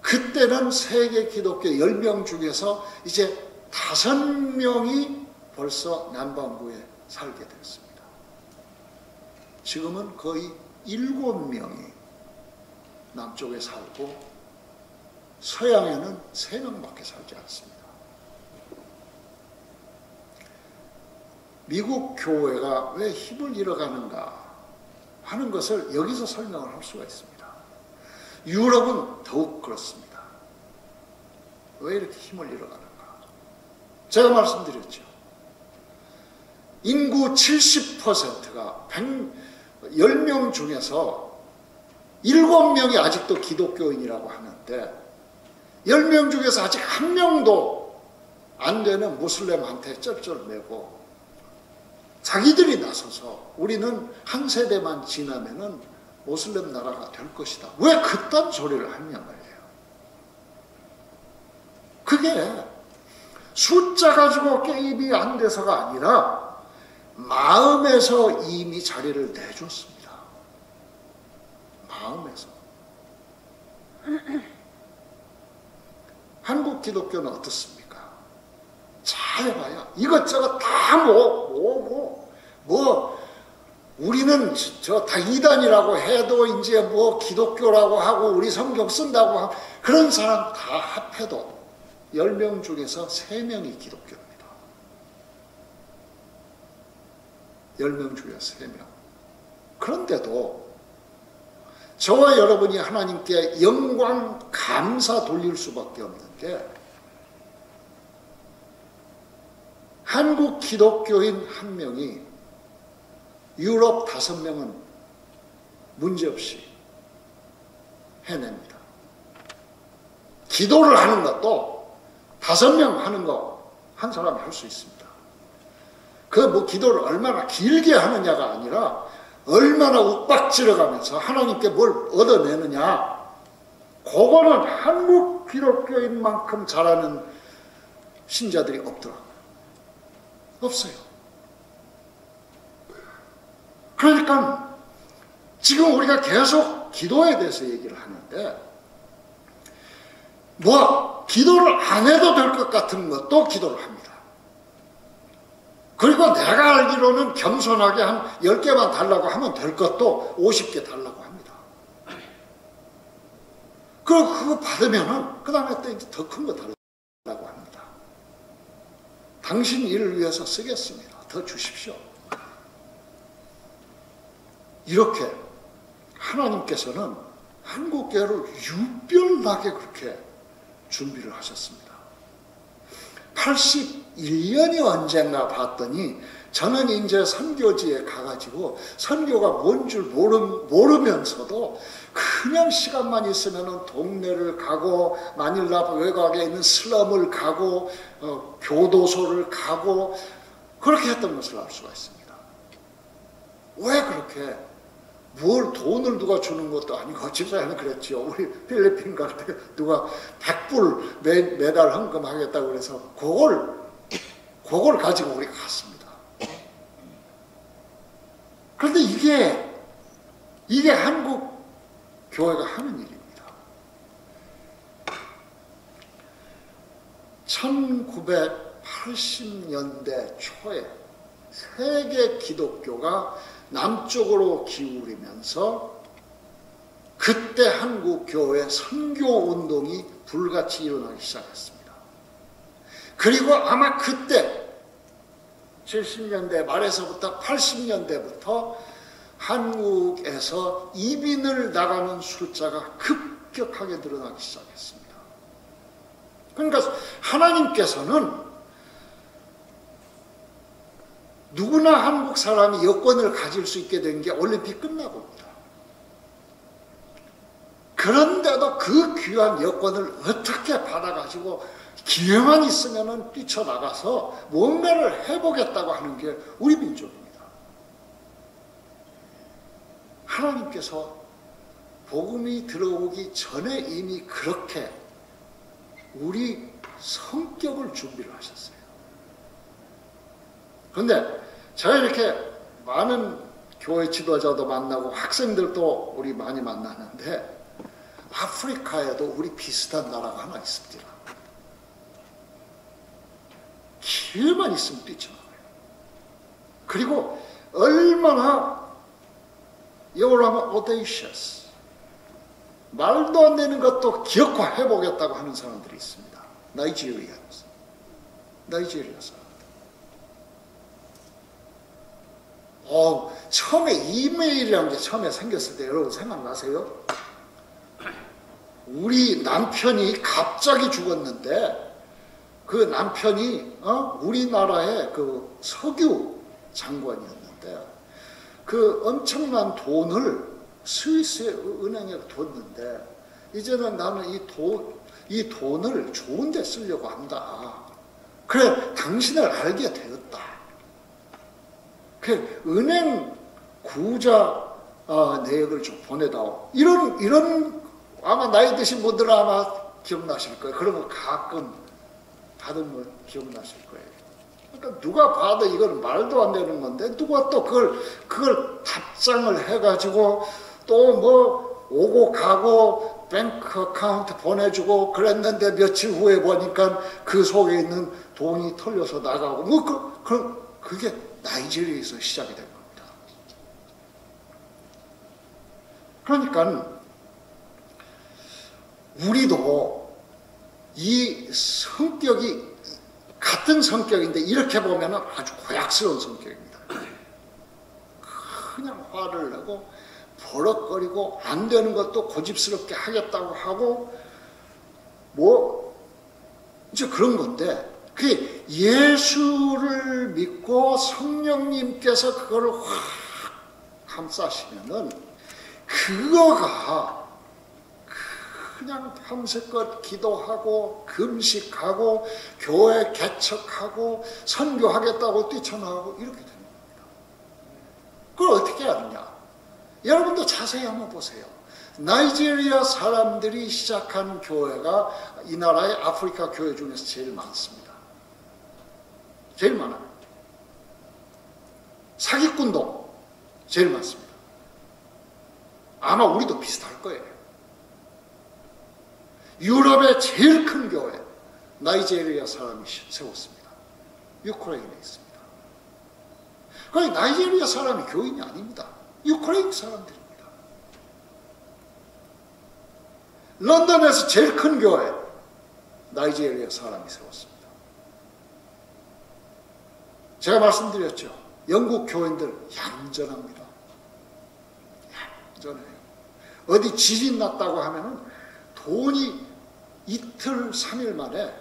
Speaker 4: 그때는 세계 기독교 10명 중에서 이제 5명이 벌써 남반구에 살게 됐습니다. 지금은 거의 7명이 남쪽에 살고 서양에는 3명밖에 살지 않습니다. 미국 교회가 왜 힘을 잃어가는가 하는 것을 여기서 설명을 할 수가 있습니다. 유럽은 더욱 그렇습니다. 왜 이렇게 힘을 잃어가는가? 제가 말씀드렸죠. 인구 70%가 10명 중에서 7명이 아직도 기독교인이라고 하는데 10명 중에서 아직 1명도 안 되는 무슬림한테 쩔쩔매고 자기들이 나서서 우리는 한 세대만 지나면은 모슬렘 나라가 될 것이다. 왜 그딴 소리를 하냐 말이에요. 그게 숫자 가지고 게임이 안 돼서가 아니라 마음에서 이미 자리를 내줬습니다. 마음에서. 한국 기독교는 어떻습니까? 잘 봐야 이것저것 다 우리는 저 다 이단이라고 해도 이제 뭐 기독교라고 하고 우리 성경 쓴다고 하고 그런 사람 다 합해도 10명 중에서 3명이 기독교입니다. 10명 중에서 3명. 그런데도 저와 여러분이 하나님께 영광 감사 돌릴 수밖에 없는 게 한국 기독교인 1명이 유럽 5명은 문제없이 해냅니다. 기도를 하는 것도 5명 하는 거 한 사람이 할 수 있습니다. 그 뭐 기도를 얼마나 길게 하느냐가 아니라 얼마나 욱박지러가면서 하나님께 뭘 얻어내느냐, 그거는 한국 기독교인만큼 잘하는 신자들이 없더라고요. 없어요. 그러니까 지금 우리가 계속 기도에 대해서 얘기를 하는데 뭐 기도를 안 해도 될 것 같은 것도 기도를 합니다. 그리고 내가 알기로는 겸손하게 한 10개만 달라고 하면 될 것도 50개 달라고 합니다. 그리고 그거 받으면은 그 다음에 또 이제 더 큰 거 달라고 합니다. 당신 일을 위해서 쓰겠습니다. 더 주십시오. 이렇게 하나님께서는 한국교회를 유별나게 그렇게 준비를 하셨습니다. 81년이 언젠가 봤더니 저는 이제 선교지에 가가지고 선교가 뭔 줄 모르면서도 그냥 시간만 있으면 동네를 가고 마닐라 외곽에 있는 슬럼을 가고 교도소를 가고 그렇게 했던 것을 알 수가 있습니다. 왜 그렇게 뭘 돈을 누가 주는 것도 아니고 집사님은 그랬지요. 우리 필리핀 갈 때 누가 100불 매달 헌금하겠다고 그래서 그걸 가지고 우리가 갔습니다. 그런데 이게 한국 교회가 하는 일입니다. 1980년대 초에 세계 기독교가 남쪽으로 기울이면서 그때 한국 교회 선교 운동이 불같이 일어나기 시작했습니다. 그리고 아마 그때 70년대 말에서부터 80년대부터 한국에서 이민을 나가는 숫자가 급격하게 늘어나기 시작했습니다. 그러니까 하나님께서는 누구나 한국 사람이 여권을 가질 수 있게 된 게 올림픽 끝나고입니다. 그런데도 그 귀한 여권을 어떻게 받아가지고 기회만 있으면 뛰쳐나가서 뭔가를 해보겠다고 하는 게 우리 민족입니다. 하나님께서 복음이 들어오기 전에 이미 그렇게 우리 성격을 준비를 하셨어요. 그런데 제가 이렇게 많은 교회 지도자도 만나고 학생들도 우리 많이 만나는데 아프리카에도 우리 비슷한 나라가 하나 있습니다. 기회만 있으면 뛰쳐나가요. 그리고 얼마나 여호라마 audacious, 말도 안 되는 것도 기억화해보겠다고 하는 사람들이 있습니다. 나이지리아 사람. 처음에 이메일이라는 게 처음에 생겼을 때 여러분 생각나세요? 우리 남편이 갑자기 죽었는데 그 남편이 우리나라의 그 석유 장관이었는데 그 엄청난 돈을 스위스 은행에 뒀는데 이제는 나는 이 돈을 좋은 데 쓰려고 한다. 그래, 당신을 알게 되었다. 그 은행 구자 내역을 좀 보내다오. 이런 아마 나이 드신 분들은 아마 기억나실 거예요. 그러면 가끔 받은 걸 기억나실 거예요. 그러니까 누가 봐도 이건 말도 안 되는 건데 누가 또 그걸 답장을 해가지고 또 뭐 오고 가고 뱅크 어카운트 보내주고 그랬는데 며칠 후에 보니까 그 속에 있는 돈이 털려서 나가고 뭐 그게 나이지리아에서 시작이 된 겁니다. 그러니까 우리도 이 성격이 같은 성격인데 이렇게 보면 아주 고약스러운 성격입니다. 그냥 화를 내고 버럭거리고 안 되는 것도 고집스럽게 하겠다고 하고 뭐 이제 그런 건데 그 예수를 믿고 성령님께서 그거를 확 감싸시면은 그거가 그냥 밤새껏 기도하고 금식하고 교회 개척하고 선교하겠다고 뛰쳐나가고 이렇게 되는 겁니다. 그걸 어떻게 하느냐? 여러분도 자세히 한번 보세요. 나이지리아 사람들이 시작한 교회가 이 나라의 아프리카 교회 중에서 제일 많습니다. 제일 많아요. 사기꾼도 제일 많습니다. 아마 우리도 비슷할 거예요. 유럽의 제일 큰 교회 나이지리아 사람이 세웠습니다. 유크레인에 있습니다. 그러니 나이지리아 사람이 교인이 아닙니다. 유크레인 사람들입니다. 런던에서 제일 큰 교회 나이지리아 사람이 세웠습니다. 제가 말씀드렸죠. 영국 교인들 얌전합니다. 얌전해요. 어디 지진 났다고 하면은 돈이 이틀, 3일 만에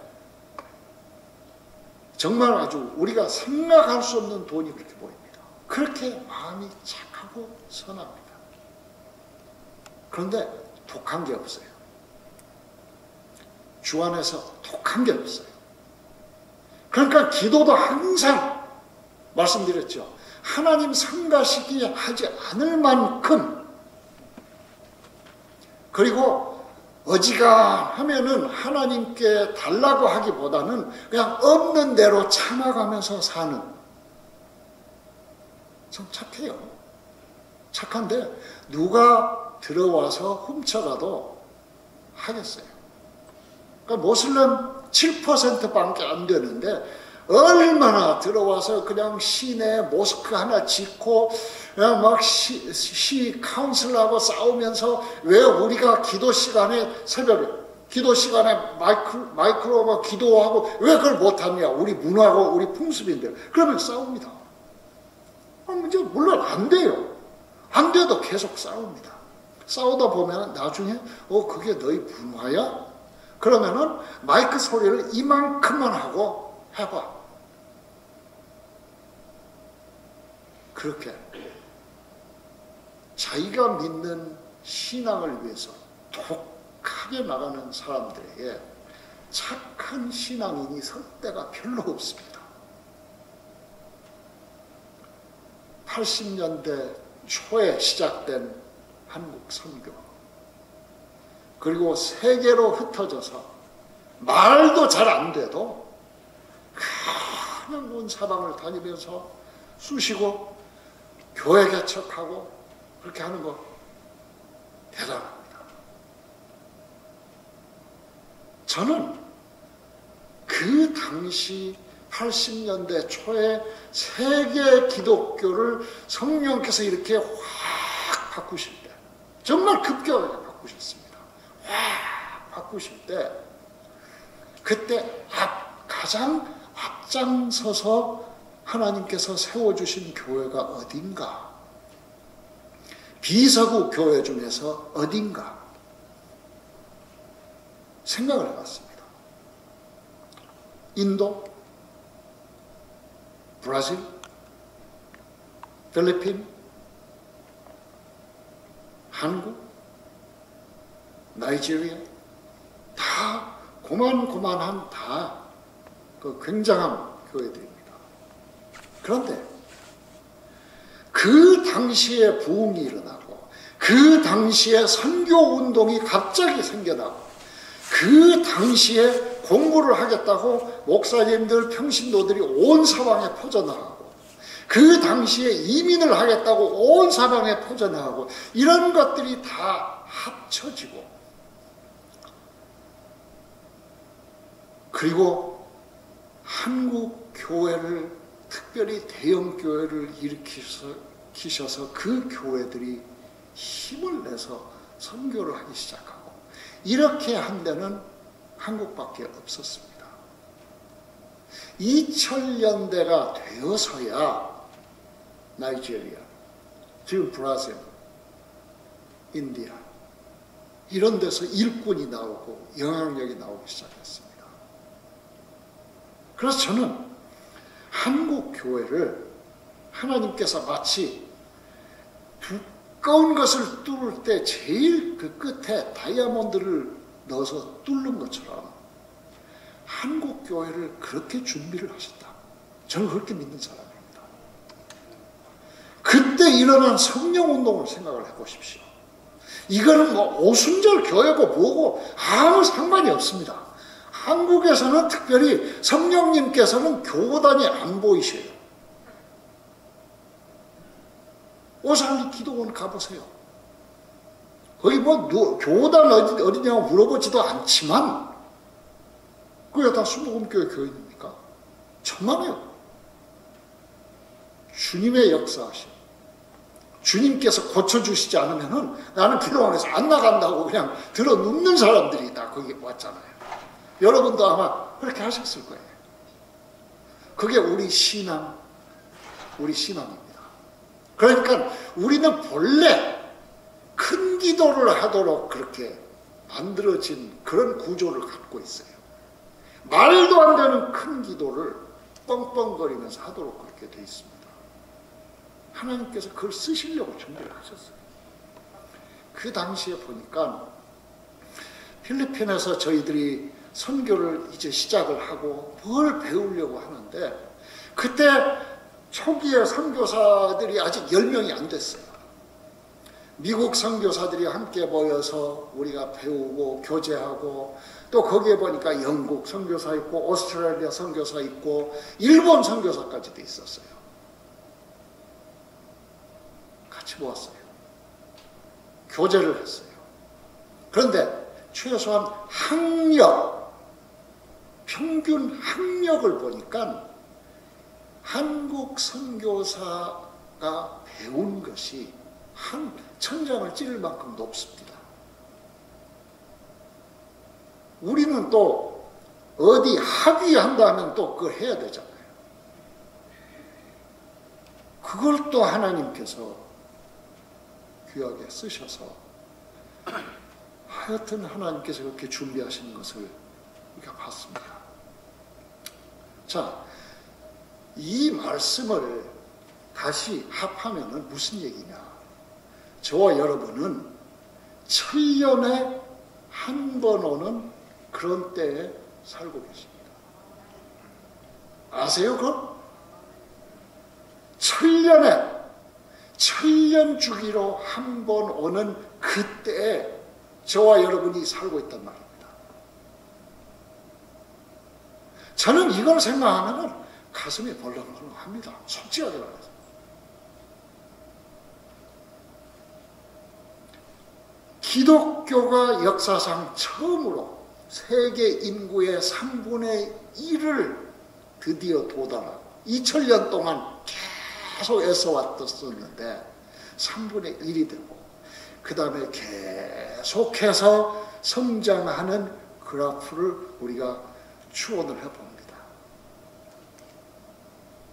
Speaker 4: 정말 아주 우리가 생각할 수 없는 돈이 그렇게 보입니다. 그렇게 마음이 착하고 선합니다. 그런데 독한 게 없어요. 주 안에서 독한 게 없어요. 그러니까 기도도 항상 말씀드렸죠. 하나님 성가시키 하지 않을 만큼 그리고 어지간하면은 하나님께 달라고 하기보다는 그냥 없는 대로 참아가면서 사는, 참 착해요. 착한데 누가 들어와서 훔쳐가도 하겠어요. 그러니까 모슬렘 7%밖에 안 되는데 얼마나 들어와서 그냥 시내 모스크 하나 짓고 그냥 막 시 카운슬하고 싸우면서, 왜 우리가 기도 시간에, 새벽에 기도 시간에 마이크로 기도하고 왜 그걸 못하냐, 우리 문화고 우리 풍습인데, 그러면 싸웁니다. 이제 물론 안 돼요. 안 돼도 계속 싸웁니다. 싸우다 보면 나중에 그게 너희 문화야? 그러면은 마이크 소리를 이만큼만 하고 해봐. 그렇게 자기가 믿는 신앙을 위해서 독하게 나가는 사람들에게 착한 신앙인이 설 때가 별로 없습니다. 80년대 초에 시작된 한국 선교, 그리고 세계로 흩어져서 말도 잘 안 돼도 그냥 온 사방을 다니면서 쑤시고 교회 개척하고 그렇게 하는 거 대단합니다. 저는 그 당시 80년대 초에 세계 기독교를 성령께서 이렇게 확 바꾸실 때, 정말 급격하게 바꾸셨습니다. 확 바꾸실 때, 그때 가장 앞장서서 하나님께서 세워주신 교회가 어딘가? 비서구 교회 중에서 어딘가? 생각을 해봤습니다. 인도, 브라질, 필리핀, 한국, 나이지리아, 다 고만고만한 다 그 굉장한 교회들입니다. 그런데 그 당시에 부흥이 일어나고, 그 당시에 선교운동이 갑자기 생겨나고, 그 당시에 공부를 하겠다고 목사님들, 평신도들이 온 사방에 퍼져나가고, 그 당시에 이민을 하겠다고 온 사방에 퍼져나가고, 이런 것들이 다 합쳐지고, 그리고 한국 교회를, 특별히 대형 교회를 일으키셔서 그 교회들이 힘을 내서 선교를 하기 시작하고, 이렇게 한 데는 한국밖에 없었습니다. 2000년대가 되어서야 나이지리아, 지금 브라질, 인디아 이런 데서 일꾼이 나오고 영향력이 나오기 시작했습니다. 그래서 저는 한국 교회를 하나님께서 마치 두꺼운 것을 뚫을 때 제일 그 끝에 다이아몬드를 넣어서 뚫는 것처럼 한국 교회를 그렇게 준비를 하셨다. 저는 그렇게 믿는 사람입니다. 그때 일어난 성령운동을 생각을 해보십시오. 이거는 뭐 오순절 교회고 뭐고 아무 상관이 없습니다. 한국에서는 특별히 성령님께서는 교단이 안 보이셔요. 오살리 기도원 가보세요. 거기 뭐 교단 어디냐고 물어보지도 않지만 그게 다 수목원교회 교인입니까? 천만에요. 주님의 역사하심, 주님께서 고쳐주시지 않으면은 나는 기도원에서 안 나간다고 그냥 들어 눕는 사람들이 다 거기 왔잖아요. 여러분도 아마 그렇게 하셨을 거예요. 그게 우리 신앙입니다. 그러니까 우리는 본래 큰 기도를 하도록 그렇게 만들어진 그런 구조를 갖고 있어요. 말도 안 되는 큰 기도를 뻥뻥거리면서 하도록 그렇게 돼 있습니다. 하나님께서 그걸 쓰시려고 준비를 하셨어요. 그 당시에 보니까 필리핀에서 저희들이 선교를 이제 시작을 하고 뭘 배우려고 하는데, 그때 초기에 선교사들이 아직 10명이 안 됐어요. 미국 선교사들이 함께 모여서 우리가 배우고 교제하고, 또 거기에 보니까 영국 선교사 있고 오스트레일리아 선교사 있고 일본 선교사까지도 있었어요. 같이 모았어요. 교제를 했어요. 그런데 최소한 학력, 평균 학력을 보니까 한국 선교사가 배운 것이 한 천장을 찌를 만큼 높습니다. 우리는 또 어디 학위한다면 또 그걸 해야 되잖아요. 그걸 또 하나님께서 귀하게 쓰셔서 하여튼 하나님께서 그렇게 준비하시는 것을 우리가 봤습니다. 자, 이 말씀을 다시 합하면 무슨 얘기냐? 저와 여러분은 천년에 한 번 오는 그런 때에 살고 계십니다. 아세요, 그걸? 천년 주기로 한 번 오는 그때에 저와 여러분이 살고 있단 말입니다. 저는 이걸 생각하면 가슴이 벌렁벌렁합니다. 솔직하게 말해서. 기독교가 역사상 처음으로 세계 인구의 3분의 1을 드디어 도달하고 2000년 동안 계속 애써왔었는데 3분의 1이 되고 그 다음에 계속해서 성장하는 그래프를 우리가 추론을 해봅니다.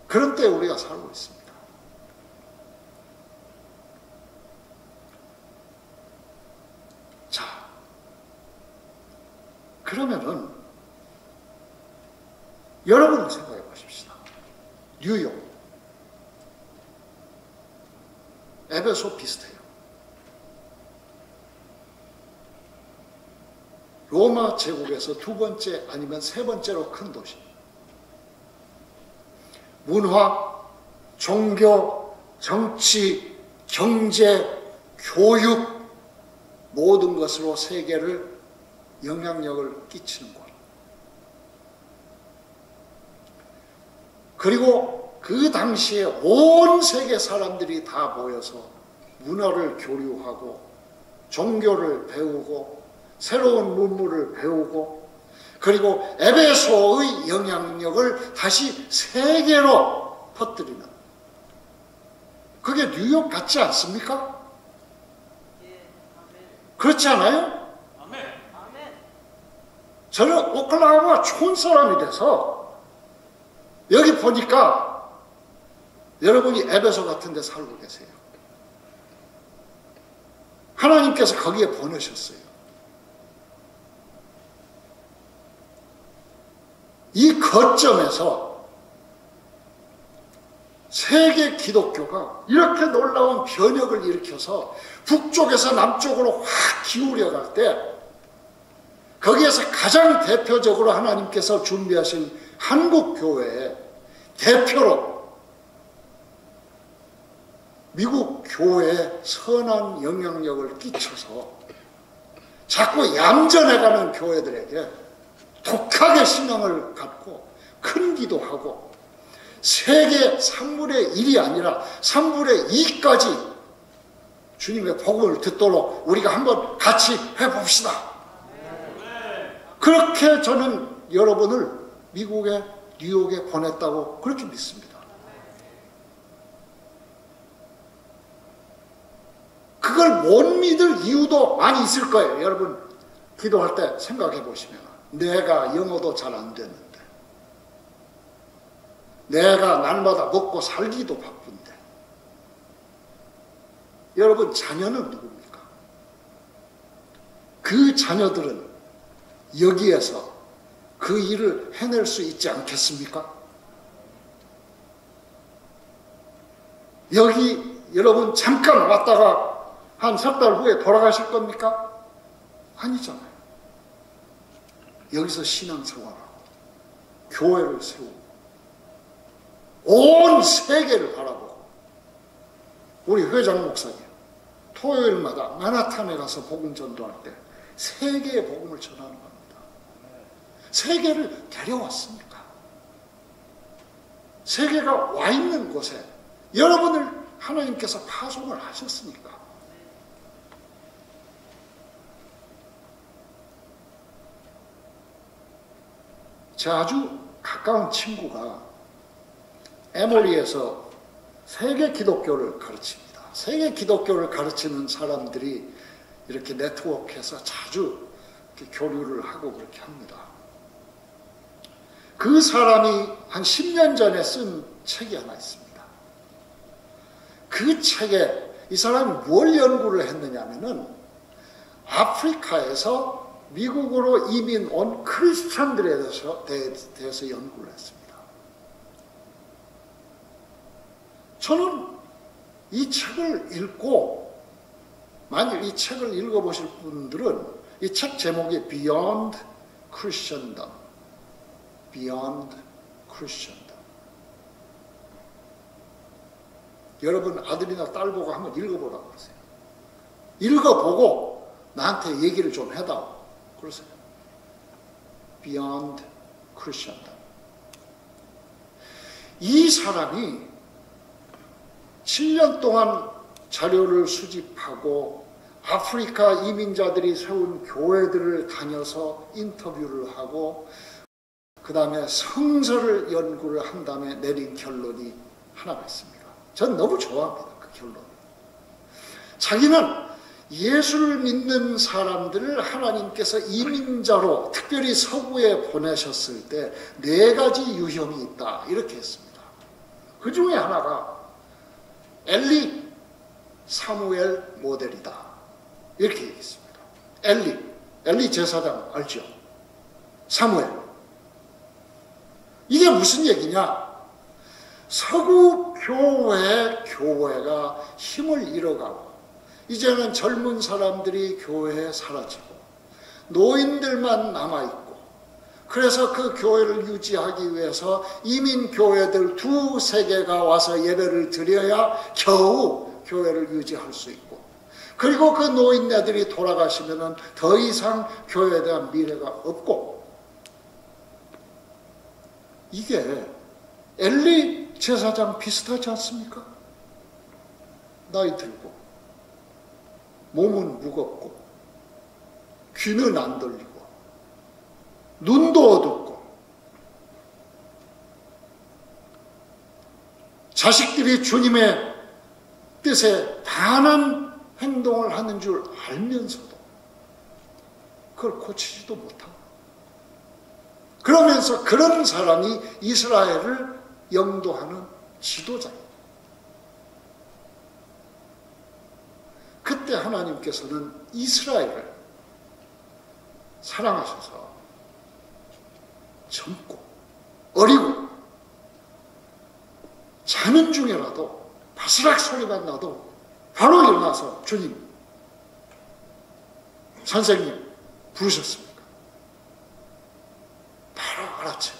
Speaker 4: 그런 때 우리가 살고 있습니다. 자, 그러면은 여러분 생각해 보십시다. 뉴욕, 에베소 비슷해요. 로마 제국에서 두 번째 아니면 세 번째로 큰 도시. 문화, 종교, 정치, 경제, 교육 모든 것으로 세계를 영향력을 끼치는 곳. 그리고 그 당시에 온 세계 사람들이 다 모여서 문화를 교류하고 종교를 배우고 새로운 문물을 배우고 그리고 에베소의 영향력을 다시 세계로 퍼뜨리는, 그게 뉴욕 같지 않습니까? 그렇지 않아요? 저는 오클라호마 촌 사람이 돼서 여기 보니까 여러분이 에베소 같은 데 살고 계세요. 하나님께서 거기에 보내셨어요. 이 거점에서 세계 기독교가 이렇게 놀라운 변혁을 일으켜서 북쪽에서 남쪽으로 확 기울여 갈 때 거기에서 가장 대표적으로 하나님께서 준비하신 한국교회의 대표로 미국 교회에 선한 영향력을 끼쳐서 자꾸 얌전해가는 교회들에게 독하게 신앙을 갖고 큰 기도하고 세계 3분의 1이 아니라 3분의 2까지 주님의 복음을 듣도록 우리가 한번 같이 해봅시다. 그렇게 저는 여러분을 미국의 뉴욕에 보냈다고 그렇게 믿습니다. 그걸 못 믿을 이유도 많이 있을 거예요. 여러분 기도할 때 생각해 보시면 내가 영어도 잘 안 되는데 내가 날마다 먹고 살기도 바쁜데 여러분 자녀는 누굽니까? 그 자녀들은 여기에서 그 일을 해낼 수 있지 않겠습니까? 여기 여러분 잠깐 왔다가 한 석 달 후에 돌아가실 겁니까? 아니잖아요. 여기서 신앙생활하고 교회를 세우고 온 세계를 바라보고 우리 회장 목사님 토요일마다 마나탄에 가서 복음 전도할 때 세계의 복음을 전하는 겁니다. 세계를 데려왔습니까? 세계가 와 있는 곳에 여러분을 하나님께서 파송을 하셨으니까. 제 아주 가까운 친구가 에모리에서 세계 기독교를 가르칩니다. 세계 기독교를 가르치는 사람들이 이렇게 네트워크해서 자주 이렇게 교류를 하고 그렇게 합니다. 그 사람이 한 10년 전에 쓴 책이 하나 있습니다. 그 책에 이 사람이 뭘 연구를 했느냐면은 아프리카에서 미국으로 이민 온 크리스찬들에 대해서 연구를 했습니다. 저는 이 책을 읽고, 만일 이 책을 읽어보실 분들은 이 책 제목이 Beyond Christendom, Beyond Christendom. 여러분 아들이나 딸 보고 한번 읽어보라고 그러세요. 읽어보고 나한테 얘기를 좀 해다오 그러세요. Beyond Christendom. 이 사람이 7년 동안 자료를 수집하고 아프리카 이민자들이 세운 교회들을 다녀서 인터뷰를 하고 그 다음에 성서를 연구를 한 다음에 내린 결론이 하나가 있습니다. 전 너무 좋아합니다. 그 결론. 자기는 예수를 믿는 사람들을 하나님께서 이민자로 특별히 서구에 보내셨을 때 4가지 유형이 있다 이렇게 했습니다. 그 중에 하나가 엘리 사무엘 모델이다 이렇게 얘기했습니다. 엘리 제사장 알죠? 사무엘. 이게 무슨 얘기냐? 서구 교회가 힘을 잃어가고 이제는 젊은 사람들이 교회에 사라지고 노인들만 남아있고, 그래서 그 교회를 유지하기 위해서 이민 교회들 2-3개가 와서 예배를 드려야 겨우 교회를 유지할 수 있고, 그리고 그 노인네들이 돌아가시면은 더 이상 교회에 대한 미래가 없고, 이게 엘리 제사장 비슷하지 않습니까? 나이 들고 몸은 무겁고 귀는 안 들리고 눈도 어둡고 자식들이 주님의 뜻에 반한 행동을 하는 줄 알면서도 그걸 고치지도 못하고, 그러면서 그런 사람이 이스라엘을 영도하는 지도자입니다. 그때 하나님께서는 이스라엘을 사랑하셔서 젊고 어리고 자는 중에라도 바스락 소리만 나도 바로 일어나서 주님, 선생님 부르셨습니까? 바로 알아채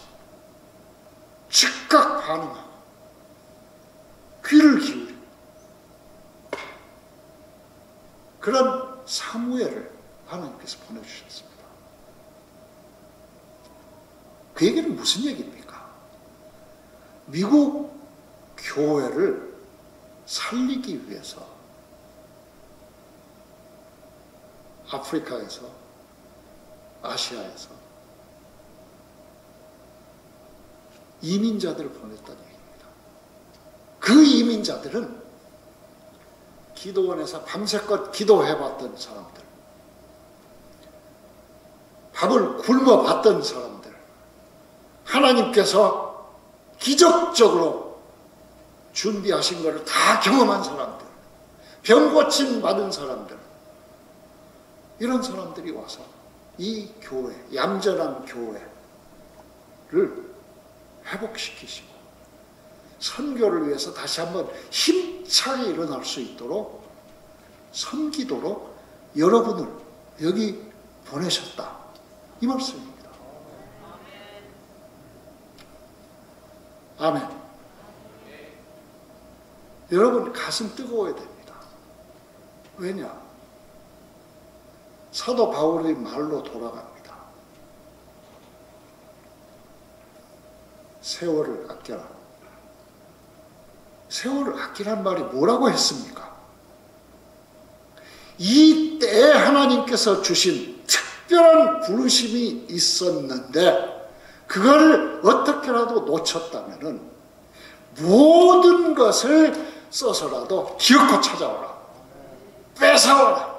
Speaker 4: 즉각 반응하고 귀를 기울이고, 그런 사무엘을 하나님께서 보내주셨습니다. 그 얘기는 무슨 얘기입니까? 미국 교회를 살리기 위해서 아프리카에서, 아시아에서 이민자들을 보냈다는 얘기입니다. 그 이민자들은 기도원에서 밤새껏 기도해봤던 사람들, 밥을 굶어봤던 사람들, 하나님께서 기적적으로 준비하신 것을 다 경험한 사람들, 병고침 받은 사람들, 이런 사람들이 와서 이 교회, 얌전한 교회를 회복시키시고 선교를 위해서 다시 한번 힘차게 일어날 수 있도록 섬기도록 여러분을 여기 보내셨다, 이 말씀입니다. 아멘. 여러분 가슴 뜨거워야 됩니다. 왜냐? 사도 바울의 말로 돌아갑니다. 세월을 아껴라. 세월을 아끼란 말이 뭐라고 했습니까? 이 때에 하나님께서 주신 특별한 부르심이 있었는데 그걸 어떻게라도 놓쳤다면은 모든 것을 써서라도 기어코 찾아오라. 뺏어오라.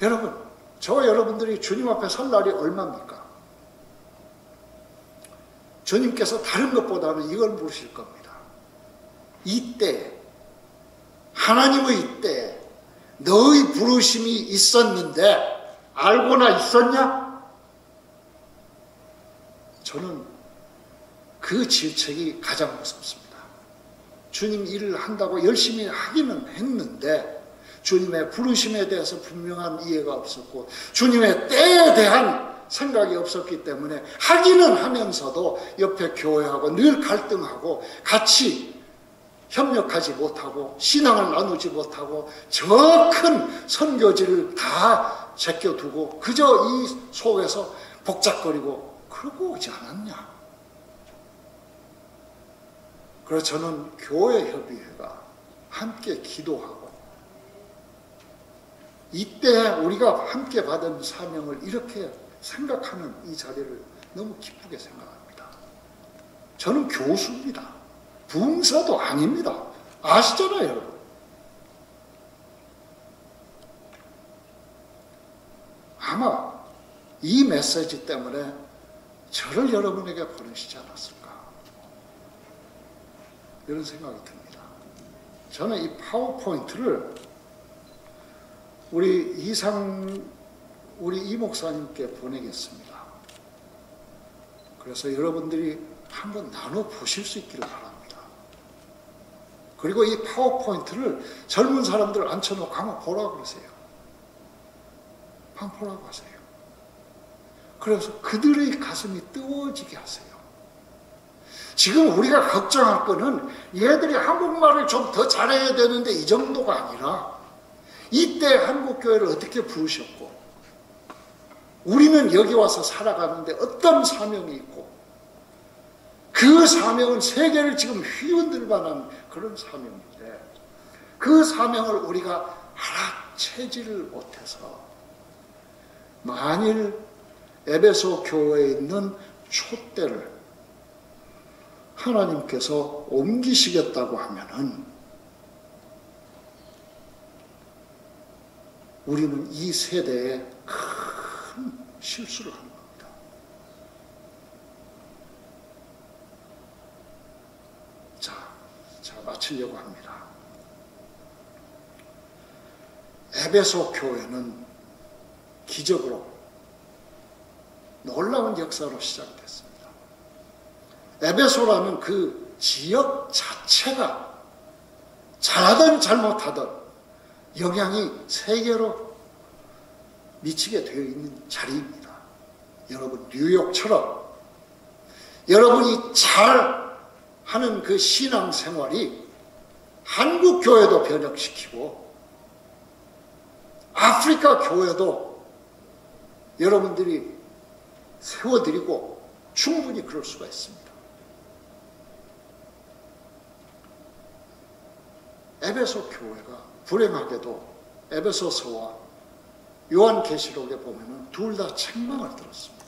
Speaker 4: 여러분, 저와 여러분들이 주님 앞에 설 날이 얼마입니까? 주님께서 다른 것보다는 이걸 물으실 겁니다. 이때, 하나님의 이때 너의 부르심이 있었는데 알고나 있었냐? 저는 그 질책이 가장 무섭습니다. 주님 일을 한다고 열심히 하기는 했는데 주님의 부르심에 대해서 분명한 이해가 없었고 주님의 때에 대한 생각이 없었기 때문에 하기는 하면서도 옆에 교회하고 늘 갈등하고 같이 협력하지 못하고 신앙을 나누지 못하고 저 큰 선교지를 다 제껴두고 그저 이 속에서 복잡거리고 그러고 오지 않았냐. 그래서 저는 교회협의회가 함께 기도하고 이때 우리가 함께 받은 사명을 이렇게 생각하는 이 자리를 너무 기쁘게 생각합니다. 저는 교수입니다. 부흥사도 아닙니다. 아시잖아요, 여러분. 아마 이 메시지 때문에 저를 여러분에게 보내시지 않았을까 이런 생각이 듭니다. 저는 이 파워포인트를 우리 이 목사님께 보내겠습니다. 그래서 여러분들이 한번 나눠보실 수 있기를 바랍니다. 그리고 이 파워포인트를 젊은 사람들 앉혀놓고 한번 보라고 그러세요. 한번 보라고 하세요. 그래서 그들의 가슴이 뜨거워지게 하세요. 지금 우리가 걱정할 거는 얘들이 한국말을 좀 더 잘해야 되는데 이 정도가 아니라 이때 한국교회를 어떻게 부르셨고 우리는 여기 와서 살아가는데 어떤 사명이 있고 그 사명은 세계를 지금 휘흔들 만한 그런 사명인데 그 사명을 우리가 알아채지를 못해서 만일 에베소 교회에 있는 촛대를 하나님께서 옮기시겠다고 하면은 우리는 이 세대에 큰 실수를 하는 겁니다. 자, 마치려고 합니다. 에베소 교회는 기적으로 놀라운 역사로 시작됐습니다. 에베소라는 그 지역 자체가 잘하든 잘못하든 영향이 세계로 미치게 되어 있는 자리입니다. 여러분 뉴욕처럼 여러분이 잘 하는 그 신앙생활이 한국 교회도 변혁시키고 아프리카 교회도 여러분들이 세워드리고 충분히 그럴 수가 있습니다. 에베소 교회가 불행하게도 에베소서와 요한계시록에 보면은 둘 다 책망을 들었습니다.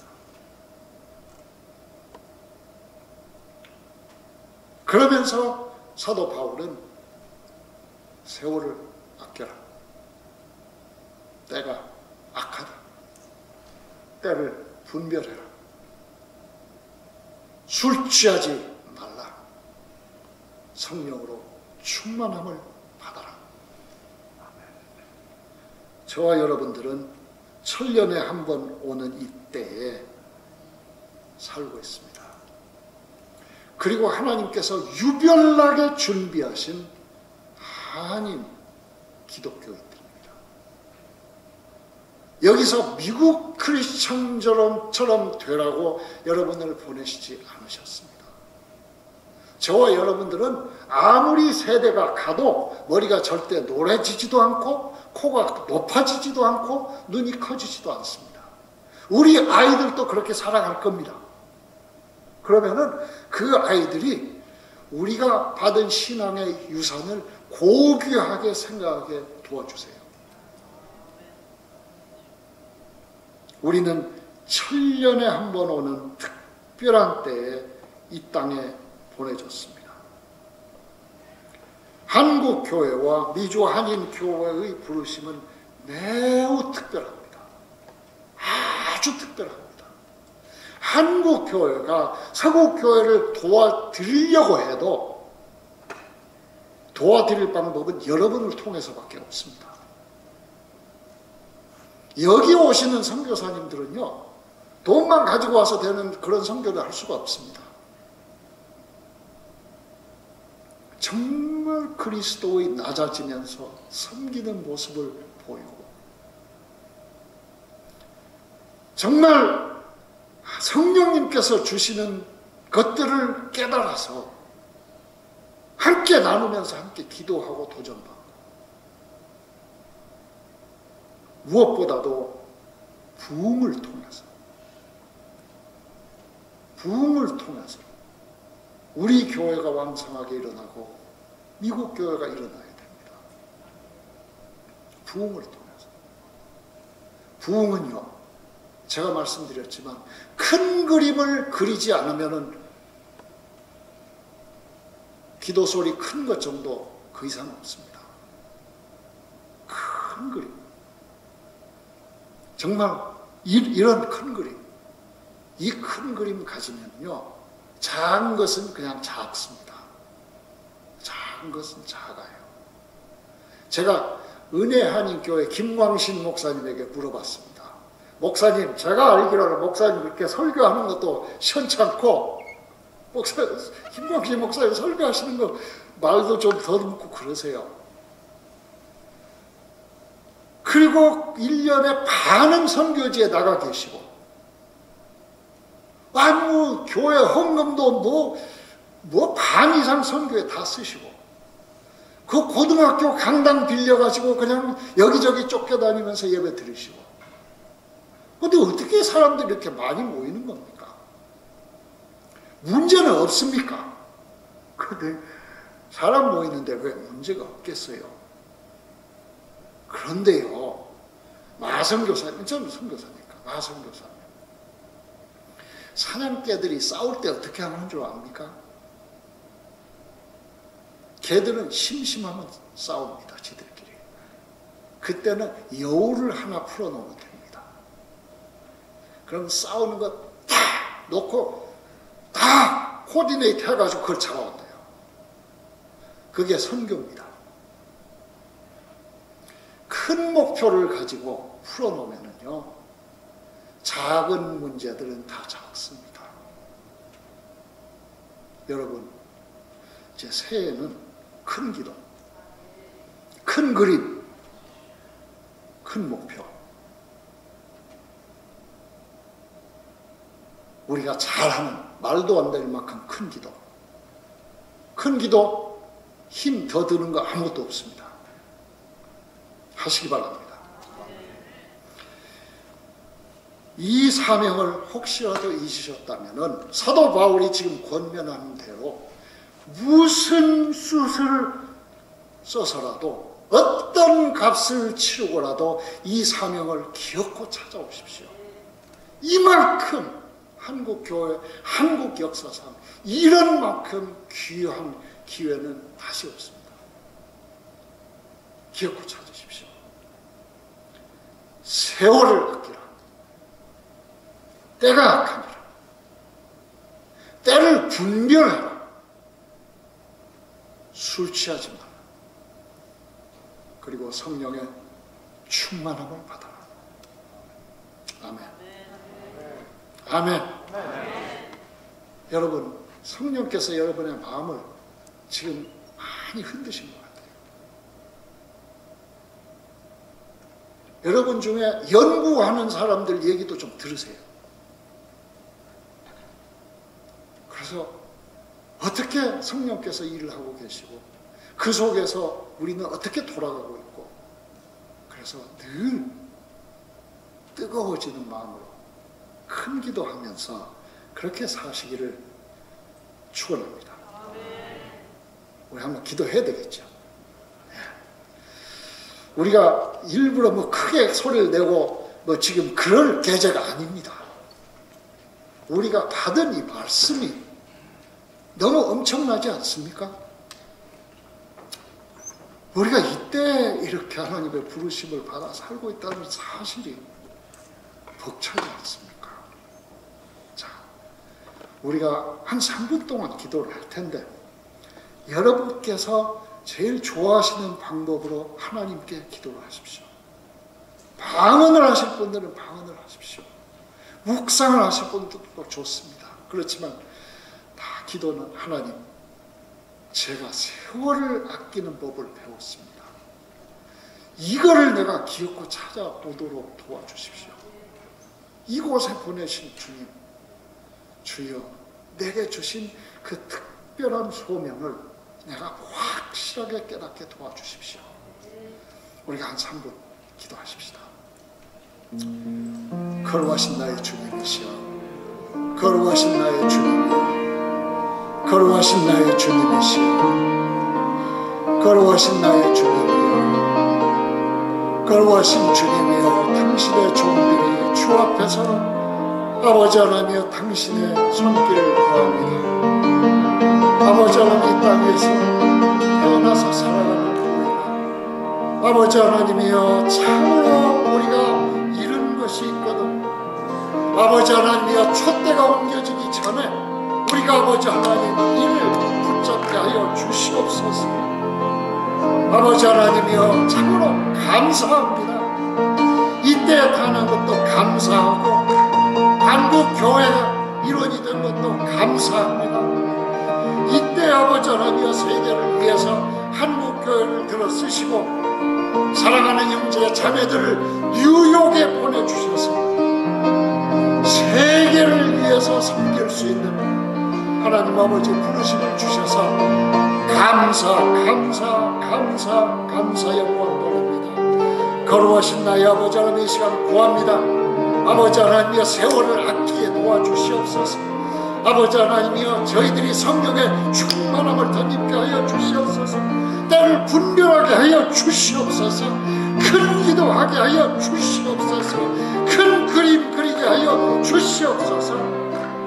Speaker 4: 그러면서 사도 바울은 세월을 아껴라. 때가 악하다. 때를 분별해라. 술 취하지 말라. 성령으로 충만함을 받아라. 저와 여러분들은 천년에 한 번 오는 이때에 살고 있습니다. 그리고 하나님께서 유별나게 준비하신 한인 기독교인들입니다. 여기서 미국 크리스천처럼 되라고 여러분을 보내시지 않으셨습니다. 저와 여러분들은 아무리 세대가 가도 머리가 절대 노래지지도 않고 코가 높아지지도 않고 눈이 커지지도 않습니다. 우리 아이들도 그렇게 살아갈 겁니다. 그러면은 그 아이들이 우리가 받은 신앙의 유산을 고귀하게 생각하게 도와주세요. 우리는 천년에 한 번 오는 특별한 때에 이 땅에 보내졌습니다. 한국교회와 미주 한인교회의 부르심은 매우 특별합니다. 아주 특별합니다. 한국교회가 서구교회를 도와드리려고 해도 도와드릴 방법은 여러분을 통해서밖에 없습니다. 여기 오시는 선교사님들은요, 돈만 가지고 와서 되는 그런 선교를 할 수가 없습니다. 정말 그리스도의 낮아지면서 섬기는 모습을 보이고, 정말 성령님께서 주시는 것들을 깨달아서 함께 나누면서 함께 기도하고 도전받고, 무엇보다도 부흥을 통해서 우리 교회가 왕성하게 일어나고 미국 교회가 일어나야 됩니다. 부흥을 통해서. 부흥은요, 제가 말씀드렸지만 큰 그림을 그리지 않으면은 기도 소리 큰 것 정도 그 이상 없습니다. 큰 그림. 정말 이런 큰 그림. 이 큰 그림 가지면요, 작은 것은 그냥 작습니다. 작은 것은 작아요. 제가 은혜 한인교회 김광신 목사님에게 물어봤습니다. 목사님, 제가 알기로는 목사님 이렇게 설교하는 것도 시원찮고, 김광신 목사님 설교하시는 거 말도 좀 더듬고 그러세요. 그리고 1년에 반은 선교지에 나가 계시고, 교회 헌금도 반 이상 선교에 다 쓰시고, 그 고등학교 강당 빌려가지고 그냥 여기저기 쫓겨다니면서 예배 드리시고. 근데 어떻게 사람들이 이렇게 많이 모이는 겁니까? 문제는 없습니까? 근데 사람 모이는데 왜 문제가 없겠어요? 그런데요, 마선교사님, 저는 선교사니까, 마선교사님. 사냥개들이 싸울 때 어떻게 하는 줄 압니까? 개들은 심심하면 싸웁니다, 지들끼리. 그때는 여우를 하나 풀어놓으면 됩니다. 그럼 싸우는 거 다 놓고 다 코디네이트 해가지고 그걸 잡아온대요. 그게 선교입니다. 큰 목표를 가지고 풀어놓으면요, 작은 문제들은 다 작습니다. 여러분, 이제 새해는 큰 기도, 큰 그림, 큰 목표. 우리가 잘하는, 말도 안 될 만큼 큰 기도. 큰 기도, 힘 더 드는 거 아무것도 없습니다. 하시기 바랍니다. 이 사명을 혹시라도 잊으셨다면 사도 바울이 지금 권면하는 대로 무슨 수술을 써서라도 어떤 값을 치르고라도 이 사명을 기억고 찾아오십시오. 이만큼 한국교회, 한국 역사상 이런 만큼 귀한 기회는 다시 없습니다. 기억고 찾으십시오. 세월을 아끼라. 때가 악하니라. 때를 분별해라. 술 취하지 마라. 그리고 성령의 충만함을 받아라. 아멘. 아멘. 여러분, 성령께서 여러분의 마음을 지금 많이 흔드신 것 같아요. 여러분 중에 연구하는 사람들 얘기도 좀 들으세요. 그래서 어떻게 성령께서 일을 하고 계시고 그 속에서 우리는 어떻게 돌아가고 있고, 그래서 늘 뜨거워지는 마음으로 큰 기도하면서 그렇게 사시기를 축원합니다. 우리 한번 기도해야 되겠죠. 우리가 일부러 뭐 크게 소리를 내고 뭐 지금 그럴 계제가 아닙니다. 우리가 받은 이 말씀이 너무 엄청나지 않습니까? 우리가 이때 이렇게 하나님의 부르심을 받아 살고 있다는 사실이 벅차지 않습니까? 자, 우리가 한 3분 동안 기도를 할 텐데, 여러분께서 제일 좋아하시는 방법으로 하나님께 기도를 하십시오. 방언을 하실 분들은 방언을 하십시오. 묵상을 하실 분들도 좋습니다. 그렇지만 다 기도는 하나님, 제가 세월을 아끼는 법을 배웠습니다. 이거를 내가 기억고 찾아오도록 도와주십시오. 이곳에 보내신 주님, 주여 내게 주신 그 특별한 소명을 내가 확실하게 깨닫게 도와주십시오. 우리가 한 3분 기도하십시다. 거룩하신 나의 주님이시여, 거룩하신 나의 주님이여, 거룩하신 나의 주님이시여, 거룩하신 나의 주님이여, 거룩하신 주님이여, 당신의 종들이 주 앞에서 아버지 하나님이여 당신의 손길을 구합니다. 아버지 하나님, 이 땅에서 태어나서 살아가는 우리가 아버지 하나님이여 참으로 우리가 잃은 것이 있거든. 아버지 하나님이여 촛대가 옮겨지기 전에 우리가 아버지 하나님 이를 붙잡게 하여 주시옵소서. 아버지 하나님이여 참으로 감사합니다. 이때 타는 것도 감사하고 한국 교회가 일원이 된 것도 감사합니다. 이때 아버지 하나님이여 세계를 위해서 한국 교회를 들어 쓰시고 사랑하는 형제 자매들을 뉴욕에 보내주셔서 세계를 위해서 섬길 수 있는 하나님 아버지 부르심을 주셔서 감사 영광 돌립니다. 거룩하신 나의 아버지 하나님, 이 시간 구합니다. 아버지 하나님이여 세월을 아끼게 도와주시옵소서. 아버지 하나님이여 저희들이 성령의 충만함을 덧입게 하여 주시옵소서. 때를 분별하게 하여 주시옵소서. 큰 기도하게 하여 주시옵소서. 큰 그림 그리게 하여 주시옵소서.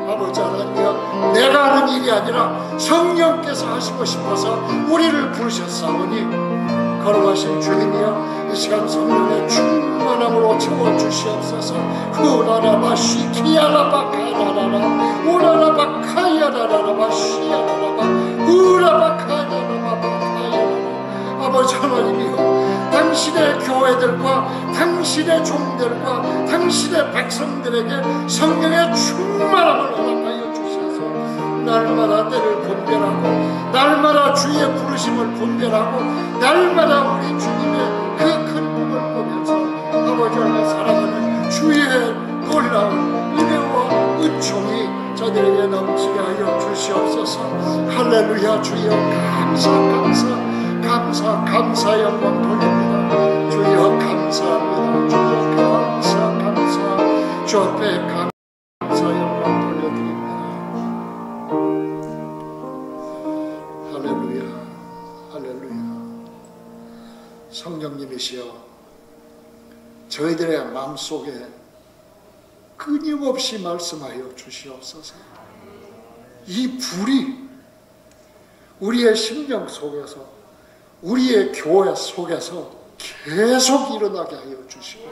Speaker 4: 아버지 하나님이여 내가 하는 일이 아니라 성령께서 하시고 싶어서 우리를 부르셨사오니 거룩하신 주님이여 이 시간 성령의 충만함으로 채워주시옵소서. 후라라바 시키야라바 카라라라 우라라바 카야라라바 시야라라바 우라바 카야라라바 카야라라. 아버지 하나님이여 당신의 교회들과 당신의 종들과 당신의 백성들에게 성령의 충만함을 허락하여 주셔서 날마다 때를 분별하고 날마다 주의 부르심을 분별하고 날마다 우리 주님의 그 큰 꿈을 보면서 아버지 하나님 살아가는 주의 놀라운 은혜와 은총이 저들에게 넘치게 하여 주시옵소서. 할렐루야. 주여 감사 영광 돌립니다. 주여 감사합니다. 주여 감사 주 앞에 감사 영광 돌려드립니다. 할렐루야. 성령님이시여 저희들의 마음속에 끊임없이 말씀하여 주시옵소서. 이 불이 우리의 심령 속에서 우리의 교회 속에서 계속 일어나게 하여 주시고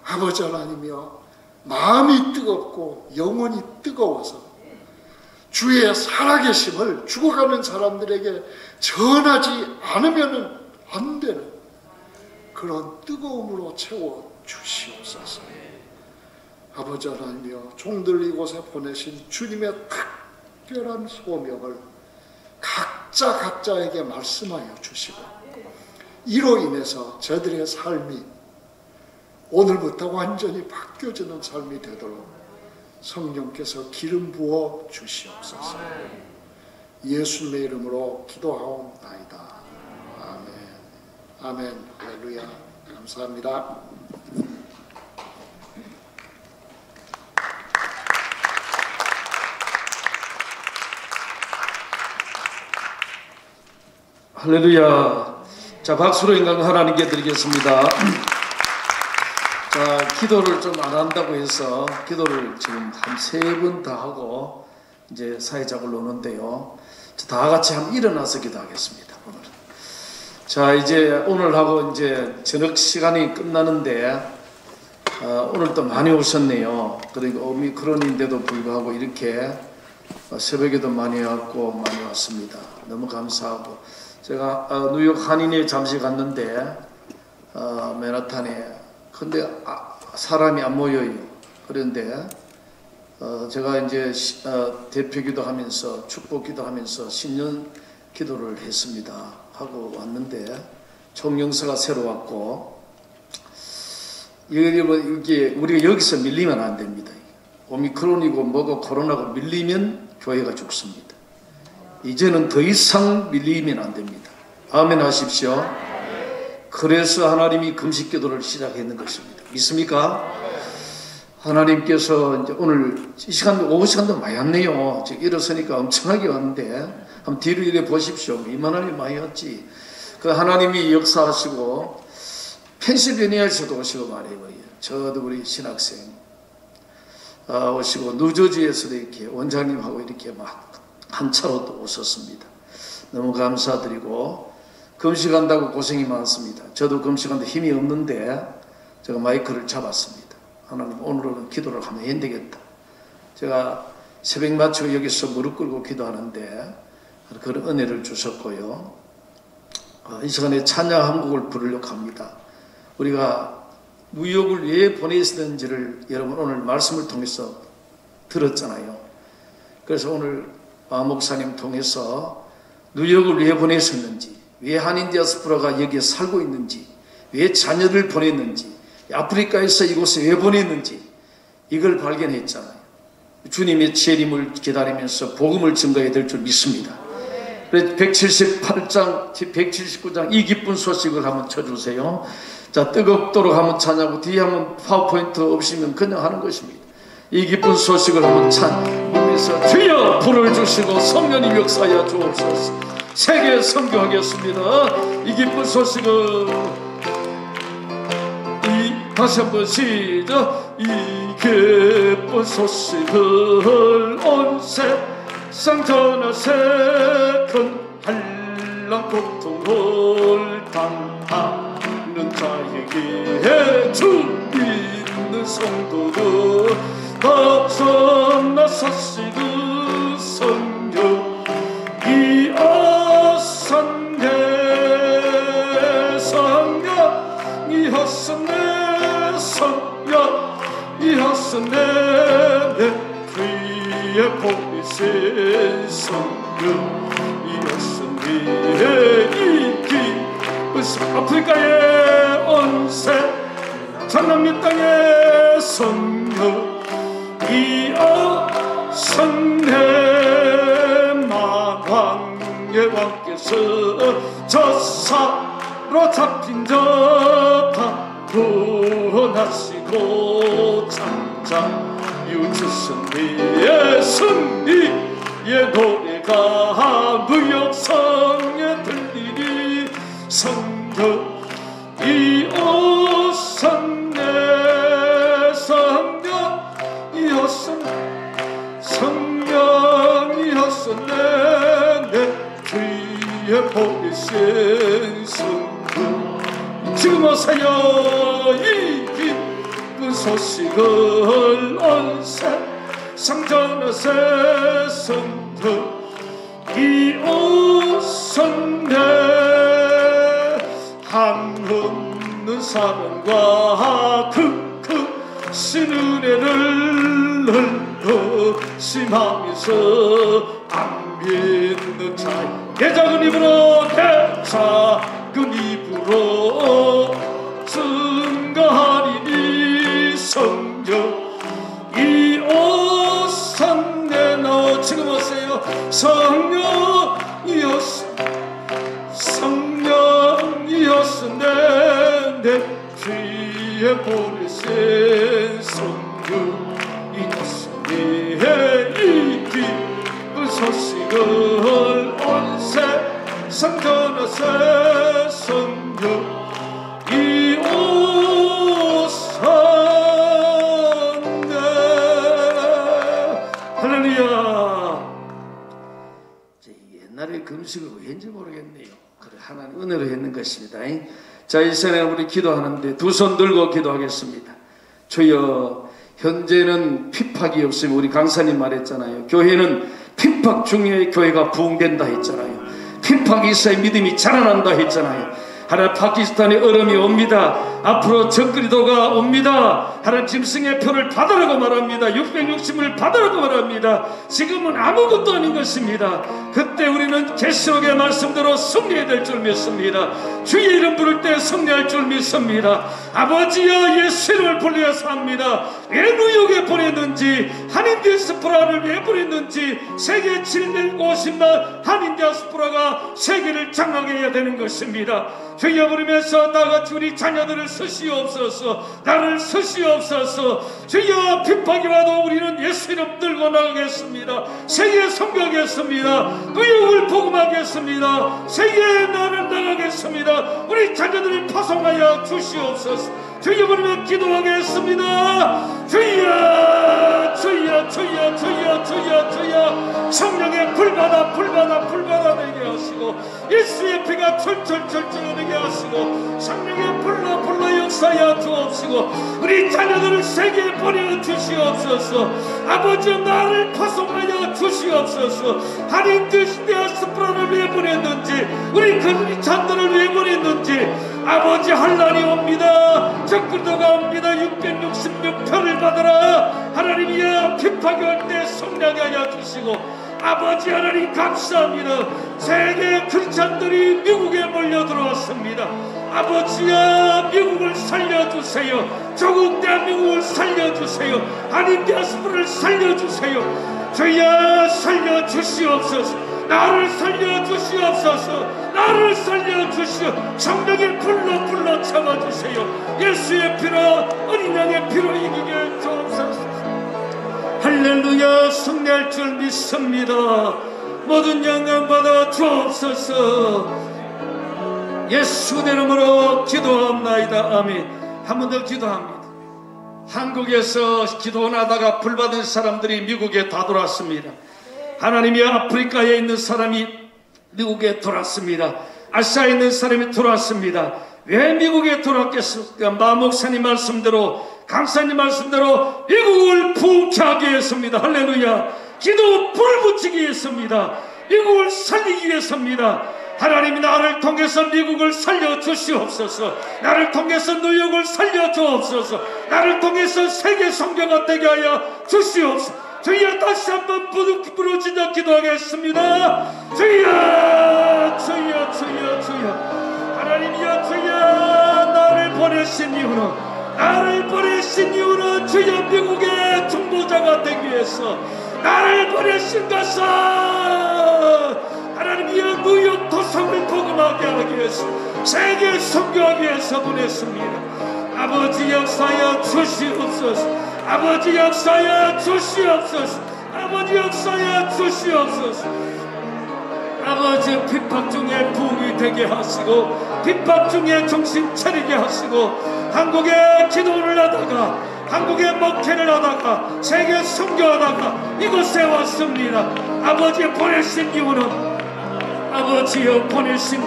Speaker 4: 아버지 하나님이여 마음이 뜨겁고 영혼이 뜨거워서 주의 살아계심을 죽어가는 사람들에게 전하지 않으면 안 되는 그런 뜨거움으로 채워 주시옵소서. 아버지 하나님이여 종들 이곳에 보내신 주님의 특별한 소명을 각자에게 말씀하여 주시고 이로 인해서 저들의 삶이 오늘부터 완전히 바뀌어지는 삶이 되도록 성령께서 기름 부어 주시옵소서. 예수님의 이름으로 기도하옵나이다. 아멘. 아멘. 할렐루야. 감사합니다.
Speaker 3: 할렐루야. 자, 박수로 영광 하나님께 드리겠습니다. 자, 기도를 좀 안 한다고 해서 기도를 지금 한 3번 다 하고 이제 사회작을 노는데요. 다 같이 한번 일어나서 기도하겠습니다. 오늘. 자, 이제 오늘하고 이제 저녁 시간이 끝나는데 오늘 또 많이 오셨네요. 그리고 오미크론인데도 불구하고 이렇게 새벽에도 많이 왔고 많이 왔습니다. 너무 감사하고 제가 뉴욕 한인에 잠시 갔는데 맨하탄에 근데 사람이 안 모여요. 그런데 제가 이제 대표기도 하면서 축복기도 하면서 신년 기도를 했습니다. 하고 왔는데 총영사가 새로 왔고 이게 우리가 여기서 밀리면 안 됩니다. 오미크론이고 뭐고 코로나고 밀리면 교회가 죽습니다. 이제는 더 이상 밀리면 안 됩니다. 아멘 하십시오. 그래서 하나님이 금식 기도를 시작했는 것입니다. 믿습니까? 하나님께서 이제 오늘 이 시간도 오후 시간도 많이 왔네요. 지금 일어서니까 엄청나게 왔는데 한번 뒤로 이래 보십시오. 이만하게 많이 왔지. 그 하나님이 역사하시고 펜실베니아에서도 오시고 말이에요. 저도 우리 신학생 오시고 뉴저지에서도 이렇게 원장님하고 이렇게 막 한 차로 또 오셨습니다. 너무 감사드리고 금식한다고 고생이 많습니다. 저도 금식하는데 힘이 없는데 제가 마이크를 잡았습니다. 하나님 오늘은 기도를 하면 안 되겠다. 제가 새벽 마치고 여기서 무릎 꿇고 기도하는데 그런 은혜를 주셨고요. 이 시간에 찬양 한 곡을 부르려고 합니다. 우리가 뉴욕을 왜 보내시는지를 여러분 오늘 말씀을 통해서 들었잖아요. 그래서 오늘 마 목사님 통해서 뉴욕을 왜 보내셨는지, 왜 한인 디아스포라가 여기에 살고 있는지, 왜 자녀를 보냈는지, 아프리카에서 이곳에 왜 보냈는지 이걸 발견했잖아요. 주님의 재림을 기다리면서 복음을 증거해야 될 줄 믿습니다. 그래서 178장, 179장 이 기쁜 소식을 한번 쳐주세요. 자, 뜨겁도록 한번 찬양하고 뒤에 한번 파워포인트 없으면 그냥 하는 것입니다. 이 기쁜 소식을 한번 찬양하면서 주여 불을 주시고 성령님 역사하여 주옵소서. 세계 선교하겠습니다. 이 기쁜 소식을 다시 한번 시작. 이 기쁜 소식을 온 세상 전하세 큰 한란 고통을 당하는 자에게 주 믿는 성도들 다선나 사시그 성령 이어선대 성령 이어선대 성령 이어선대 내 귀에 보이신 성령 이어선대 이기 아프리카의 온세 전남미 땅의 성령 이어선대 만왕의 왕께서 저사로 잡힌 자다 구원하시고 창자 유치선비의 승리의 노래가 무역성에 들리니 성령 이어선대 성령 이어선대 성령이었었네 내 뒤에 보이신 성령 지금 오세요. 이 기쁜 소식을 온세 상전하세 성령 이오선네 한없는 사랑과 그 크신 은혜를 심하면서 안 믿는 자의 내 작은 입으로 내 작은 입으로 증거하리니 성령 이오선네 너 지금 오세요. 성령이었네 내 주위에 보내신 성령이었네 이 기쁜 소식을 온 세상 전하세 성령이 오셨네. 할렐루야. 옛날에 금식을 왜 했는지 모르겠네요. 그래, 하나님 은혜로 했는 것입니다. 자, 이 시간에 우리 기도하는데 두 손 들고 기도하겠습니다. 주여, 현재는 핍박이 없으면 우리 강사님 말했잖아요. 교회는 핍박 중에 교회가 부흥된다 했잖아요. 핍박이 있어야 믿음이 자라난다 했잖아요. 하나님, 파키스탄에 얼음이 옵니다. 앞으로 적그리도가 옵니다. 하나님, 짐승의 표를 받으라고 말합니다. 660을 받으라고 말합니다. 지금은 아무것도 아닌 것입니다. 그때 우리는 계시록의 말씀대로 승리해야 될 줄 믿습니다. 주의 이름 부를 때 승리할 줄 믿습니다. 아버지여, 예수 이름을 불러서 합니다. 왜 뉴욕에 보냈는지, 한인 디아스포라를 왜 보냈는지, 세계 750만 한인 디아스포라가 세계를 장악해야 되는 것입니다. 주여, 부르면서 나같이 우리 자녀들을 쓰시옵소서. 나를 쓰시옵소서. 주여, 핍박이 와도 우리는 예수 이름 들고 나가겠습니다. 세계에 선교하겠습니다. 뉴욕을 복음하겠습니다. 세계에 나를 나가겠습니다. 우리 자녀들을 파송하여 주시옵소서. 주여, 부르며 기도하겠습니다. 주여, 주여, 주여, 주여, 주여, 주여. 성령의 불받아 내게 하시고, 예수의 피가 철철철철 흐르게 하시고, 성령의 불러 역사하여 주옵시고, 우리 자녀들을 세계에 보내주시옵소서. 아버지, 나를 파송하여 주시옵소서. 한인 디아스포라를 왜 보냈는지, 우리 그리스도인들을 왜 보냈는지, 아버지, 환난이 옵니다. 적그리도가 옵니다. 666표를 받으라. 하나님이여, 핍박이 올 때 성령하게 하여 주시고, 아버지 하나님 감사합니다. 세계 크리스찬들이 미국에 몰려 들어왔습니다. 아버지야, 미국을 살려주세요. 조국 대한민국을 살려주세요. 한인 디아스포라를 살려주세요. 주여, 살려주시옵소서. 나를 살려주시옵소서. 나를 살려주시오. 성령의 불러 참아주세요. 예수의 피로, 어린 양의 피로 이기게 주옵소서. 할렐루야. 승리할 줄 믿습니다. 모든 영광 받아 주옵소서. 예수 이름으로 기도합나이다. 아멘. 한 번 더 기도합니다. 한국에서 기도하다가 불받은 사람들이 미국에 다 돌았습니다. 하나님이 아프리카에 있는 사람이 미국에 돌았습니다. 아시아에 있는 사람이 돌았습니다. 왜 미국에 돌았겠습니까? 마 목사님 말씀대로, 강사님 말씀대로 미국을 부흥케 하기 위해서입니다. 할렐루야. 기도 불을 붙이기 위해서입니다. 미국을 살리기 위해서입니다. 하나님이 나를 통해서 미국을 살려주시옵소서. 나를 통해서 뉴욕을 살려주옵소서. 나를 통해서 세계 선교가 되게 하여 주시옵소서. 주여, 다시 한번 부르짖어 기도하겠습니다. 주여, 주여, 주여, 주여. 하나님이여, 주여, 나를 보내신 이유는 주여, 미국의 중보자가 되기 위해서 나를 보내신 것은 하나님이여, 뉴욕 도성을 복음하게 하기 위해서, 세계 선교하기 위해서 보냈습니다. 아버지, 역사하여 주시옵소서. 아버지, 역사하여 주시옵소서. 아버지, 역사하여 주시옵소서. 아버지, 핍박 중에 부흥이 되게 하시고, 핍박 중에 정신 차리게 하시고, 한국에 기도를 하다가, 한국에 목회를 하다가, 세계 선교하다가 이곳에 왔습니다. 아버지, 보내신 이유는, 아버지여, 보내신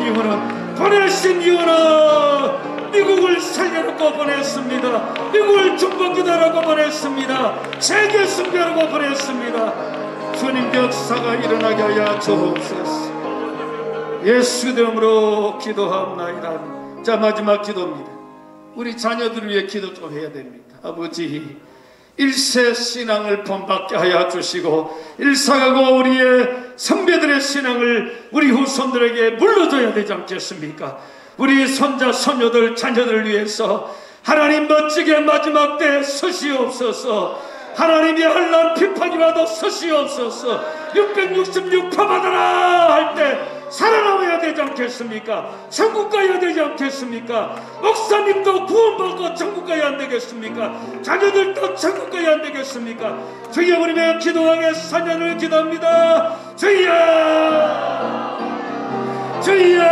Speaker 3: 이유는 미국을 살려놓고 보냈습니다. 미국을 중보기도하라고 보냈습니다. 세계 선교하라고 보냈습니다. 주님 역사가 일어나게 하여 주옵소서. 예수 이름으로 기도합나이다. 자, 마지막 기도입니다. 우리 자녀들을 위해 기도 좀 해야 됩니다. 아버지, 일세 신앙을 본받게 하여 주시고, 일사가고 우리의 선배들의 신앙을 우리 후손들에게 물려줘야 되지 않겠습니까? 우리 손자, 손녀들, 자녀들을 위해서 하나님 멋지게 마지막 때 서시옵소서. 하나님이 한란 비판이 와도 서시옵소서. 666표 받아라 할 때 살아남아야 되지 않겠습니까? 천국 가야 되지 않겠습니까? 목사님도 구원받고 천국 가야 안 되겠습니까? 자녀들도 천국 가야 안 되겠습니까? 주여, 우리는 기도하게 사년을 기도합니다. 주여, 주여,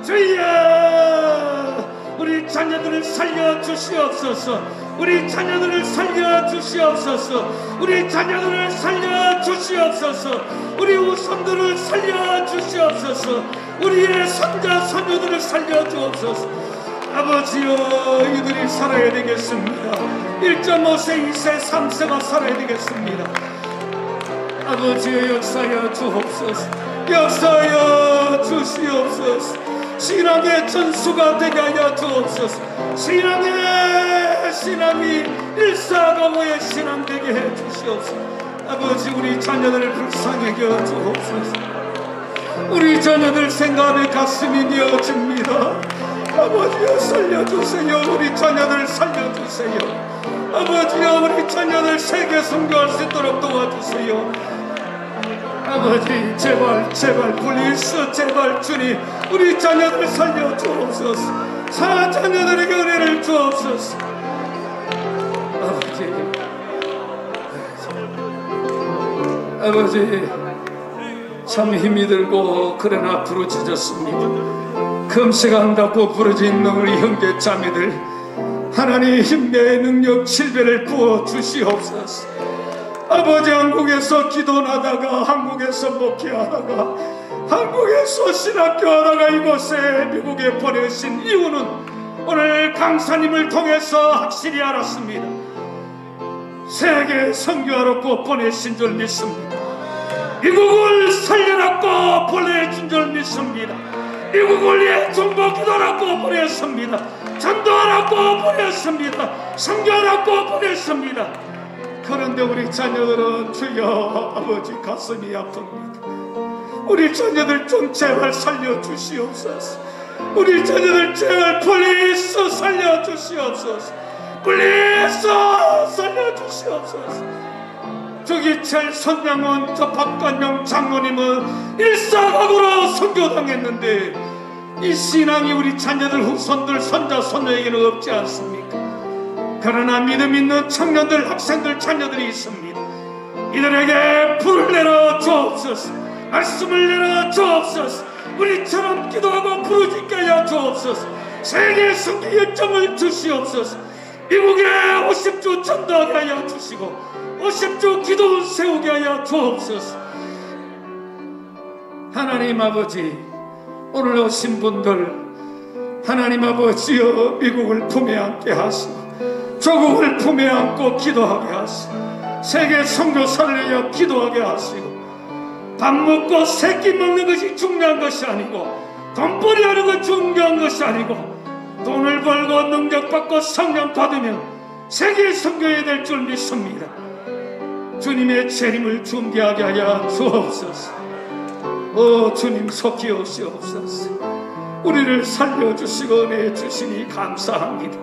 Speaker 3: 주여, 우리 자녀들을 살려주시옵소서. 우리 자녀들을 살려주시옵소서. 우리 자녀들을 살려주시옵소서. 우리 후손들을 살려주시옵소서. 우리의 손자 손녀들을 살려주옵소서. 아버지여, 이들이 살아야 되겠습니다. 1.5세, 2세, 3세가 살아야 되겠습니다. 아버지여, 역사여 주옵소서. 역사여 주시옵소서. 신앙의 전수가 되게 하여 주옵소서. 신앙이 일사강호의 신앙 되게 해 주시옵소서. 아버지, 우리 자녀들을 불쌍하게 여 주옵소서. 우리 자녀들 생각에 가슴이 미어집니다. 아버지여, 살려주세요. 우리 자녀들 살려주세요. 아버지여, 우리 자녀들 세계 선교할 수 있도록 도와주세요. 아버지, 제발 플리스, 제발 주님, 우리 자녀들 살려 주옵소서. 자녀들에게 은혜를 주옵소서. 아버지, 참 힘이 들고 그러나 부르짖었습니다. 금식한다고 부르짖는 우리 형제 자매들, 하나님 힘내의 능력 7배를 부어 주시옵소서. 아버지, 한국에서 기도하다가, 한국에서 목회하다가, 한국에서 신학교하다가 이곳에 미국에 보내신 이유는 오늘 강사님을 통해서 확실히 알았습니다. 세계 선교하러 보내신 줄 믿습니다. 미국을 살려라고 보내준 줄 믿습니다. 미국을 위해 중보 기도라고 보냈습니다. 전도하라고 보냈습니다. 선교하라고 보냈습니다. 그런데 우리 자녀들은 주여, 아버지, 가슴이 아픕니다. 우리 자녀들 좀 제발 살려주시옵소서. 우리 자녀들 제발 플리즈 살려주시옵소서. 플리즈 살려주시옵소서. 저기철 선양원, 저 박관영 장로님은 일사각오로 선교당했는데 이 신앙이 우리 자녀들, 후손들, 손자, 손녀에게는 없지 않습니까? 그러나 믿음 있는 청년들, 학생들, 자녀들이 있습니다. 이들에게 불을 내려 주옵소서. 말씀을 내려 주옵소서. 우리처럼 기도하고 부르짖게 하여 주옵소서. 세계 선교 열정을 주시옵소서. 미국에 50주 전도하게 하여 주시고 50주 기도 세우게 하여 주옵소서. 하나님 아버지, 오늘 오신 분들 하나님 아버지여, 미국을 품에 안게 하시고 조국을 품에 안고 기도하게 하시고 세계 선교사를 위하여 기도하게 하시고, 밥 먹고 새끼 먹는 것이 중요한 것이 아니고 돈벌이 하는 것 중요한 것이 아니고 돈을 벌고 능력 받고 성령 받으면 세계 선교해야 될 줄 믿습니다. 주님의 재림을 준비하게 하여 주옵소서. 오 주님, 속히 오시옵소서. 우리를 살려주시고 은혜 주시니 감사합니다.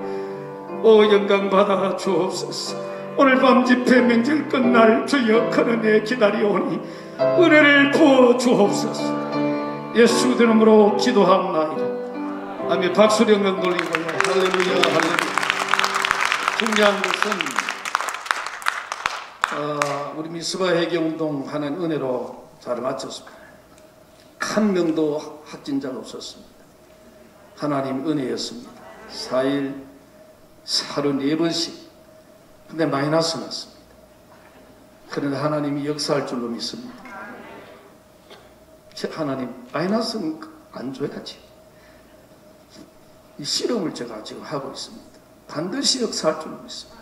Speaker 3: 오 영광 받아 주옵소서. 오늘 밤 집회 명절 끝날 주여 큰 은혜 기다리오니 은혜를 부어 주옵소서. 예수 이름으로 기도합나이다. 아멘. 박수로 영광 돌리고요. 할렐루야, 할렐루야. 중요한 것은 우리 미스바 회개운동 하는 은혜로 잘 마쳤습니다. 한 명도 확진자가 없었습니다. 하나님 은혜였습니다. 4일 34번씩. 근데 마이너스 났습니다. 그런데 하나님이 역사할 줄로 믿습니다. 하나님, 마이너스는 안 줘야지. 이 실험을 제가 지금 하고 있습니다. 반드시 역사할 줄로 믿습니다.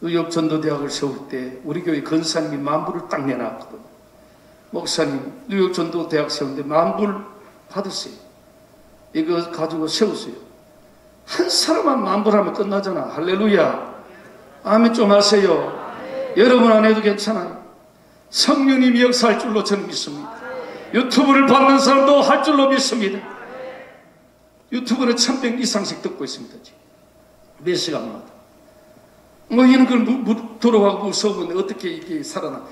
Speaker 3: 뉴욕전도대학을 세울 때 우리 교회 권사님이 만불을 딱 내놨거든요. 목사님, 뉴욕전도대학 세우는데 만불 받으세요. 이거 가지고 세우세요. 한 사람만 만불하면 끝나잖아. 할렐루야. 아멘 좀 하세요. 여러분 안 해도 괜찮아요. 성령님이 역사할 줄로 저는 믿습니다. 유튜브를 받는 사람도 할 줄로 믿습니다. 유튜브는 1000명 이상씩 듣고 있습니다. 지금. 몇 시간마다. 뭐 이런 걸 돌아가고 무서우면 어떻게 이게 살아나.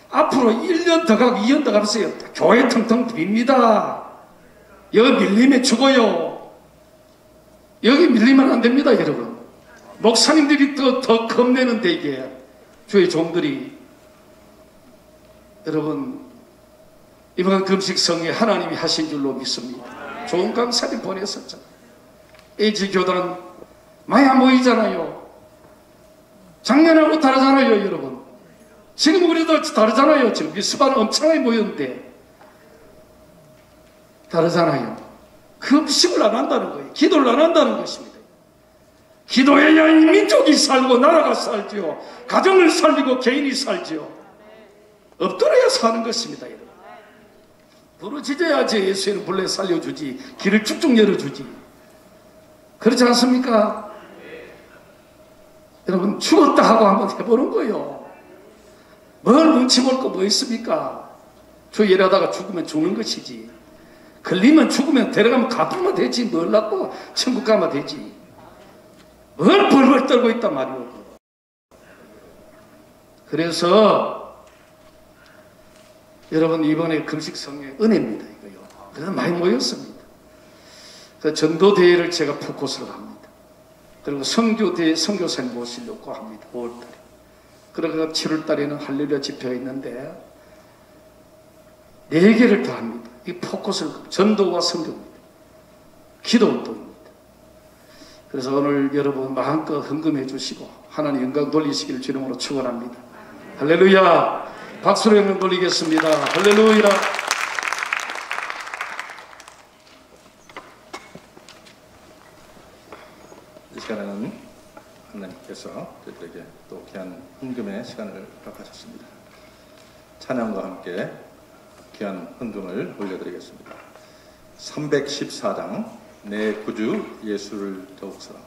Speaker 3: 앞으로 1년 더 가고 2년 더 가면서 교회 텅텅 빕니다. 여기 밀리면 죽어요. 여기 밀리면 안 됩니다, 여러분. 목사님들이 더 겁내는데 이게 주의 종들이. 여러분, 이번 금식성에 하나님이 하신 줄로 믿습니다. 좋은 강사님 보냈었잖아요. H 교단은 많이 안 보이잖아요. 작년하고 다르잖아요, 여러분. 지금 우리도 다르잖아요. 지금 미스바는 엄청나게 모였는데 다르잖아요. 금식을 안 한다는 거예요. 기도를 안 한다는 것입니다. 기도해야 이 민족이 살고 나라가 살지요. 가정을 살리고 개인이 살지요. 엎드려야 사는 것입니다, 여러분. 부르짖어야지 예수를 불러 살려주지. 길을 쭉쭉 열어주지. 그렇지 않습니까? 여러분, 죽었다 하고 한번 해보는 거예요. 뭘 뭉치볼 거 뭐 있습니까? 저 일하다가 죽으면 죽는 것이지. 걸리면 죽으면 데려가면 갚으면 되지. 뭘 낳고 천국 가면 되지. 뭘 벌벌 떨고 있단 말이오. 그래서 여러분, 이번에 금식성의 은혜입니다, 이거요. 그래서 많이 모였습니다. 그 전도대회를 제가 포커스로 합니다. 그리고 선교대회 선교사님 모시려고 합니다. 5월달에. 그러고 7월달에는 할렐루야 집회가 있는데 4개를 더 합니다. 이 포커스를 전도와 선교입니다. 기도운동입니다. 그래서 오늘 여러분 마음껏 헌금해 주시고 하나님 영광 돌리시기를 주님으로 축원합니다. 할렐루야. 박수로 영광 돌리겠습니다. 할렐루야.
Speaker 1: 이 시간에는 하나님께서 저희들에게 또 귀한 헌금의 시간을 허락하셨습니다. 찬양과 함께 귀한 헌금을 올려드리겠습니다. 314장 내 구주 예수를 더욱 사랑.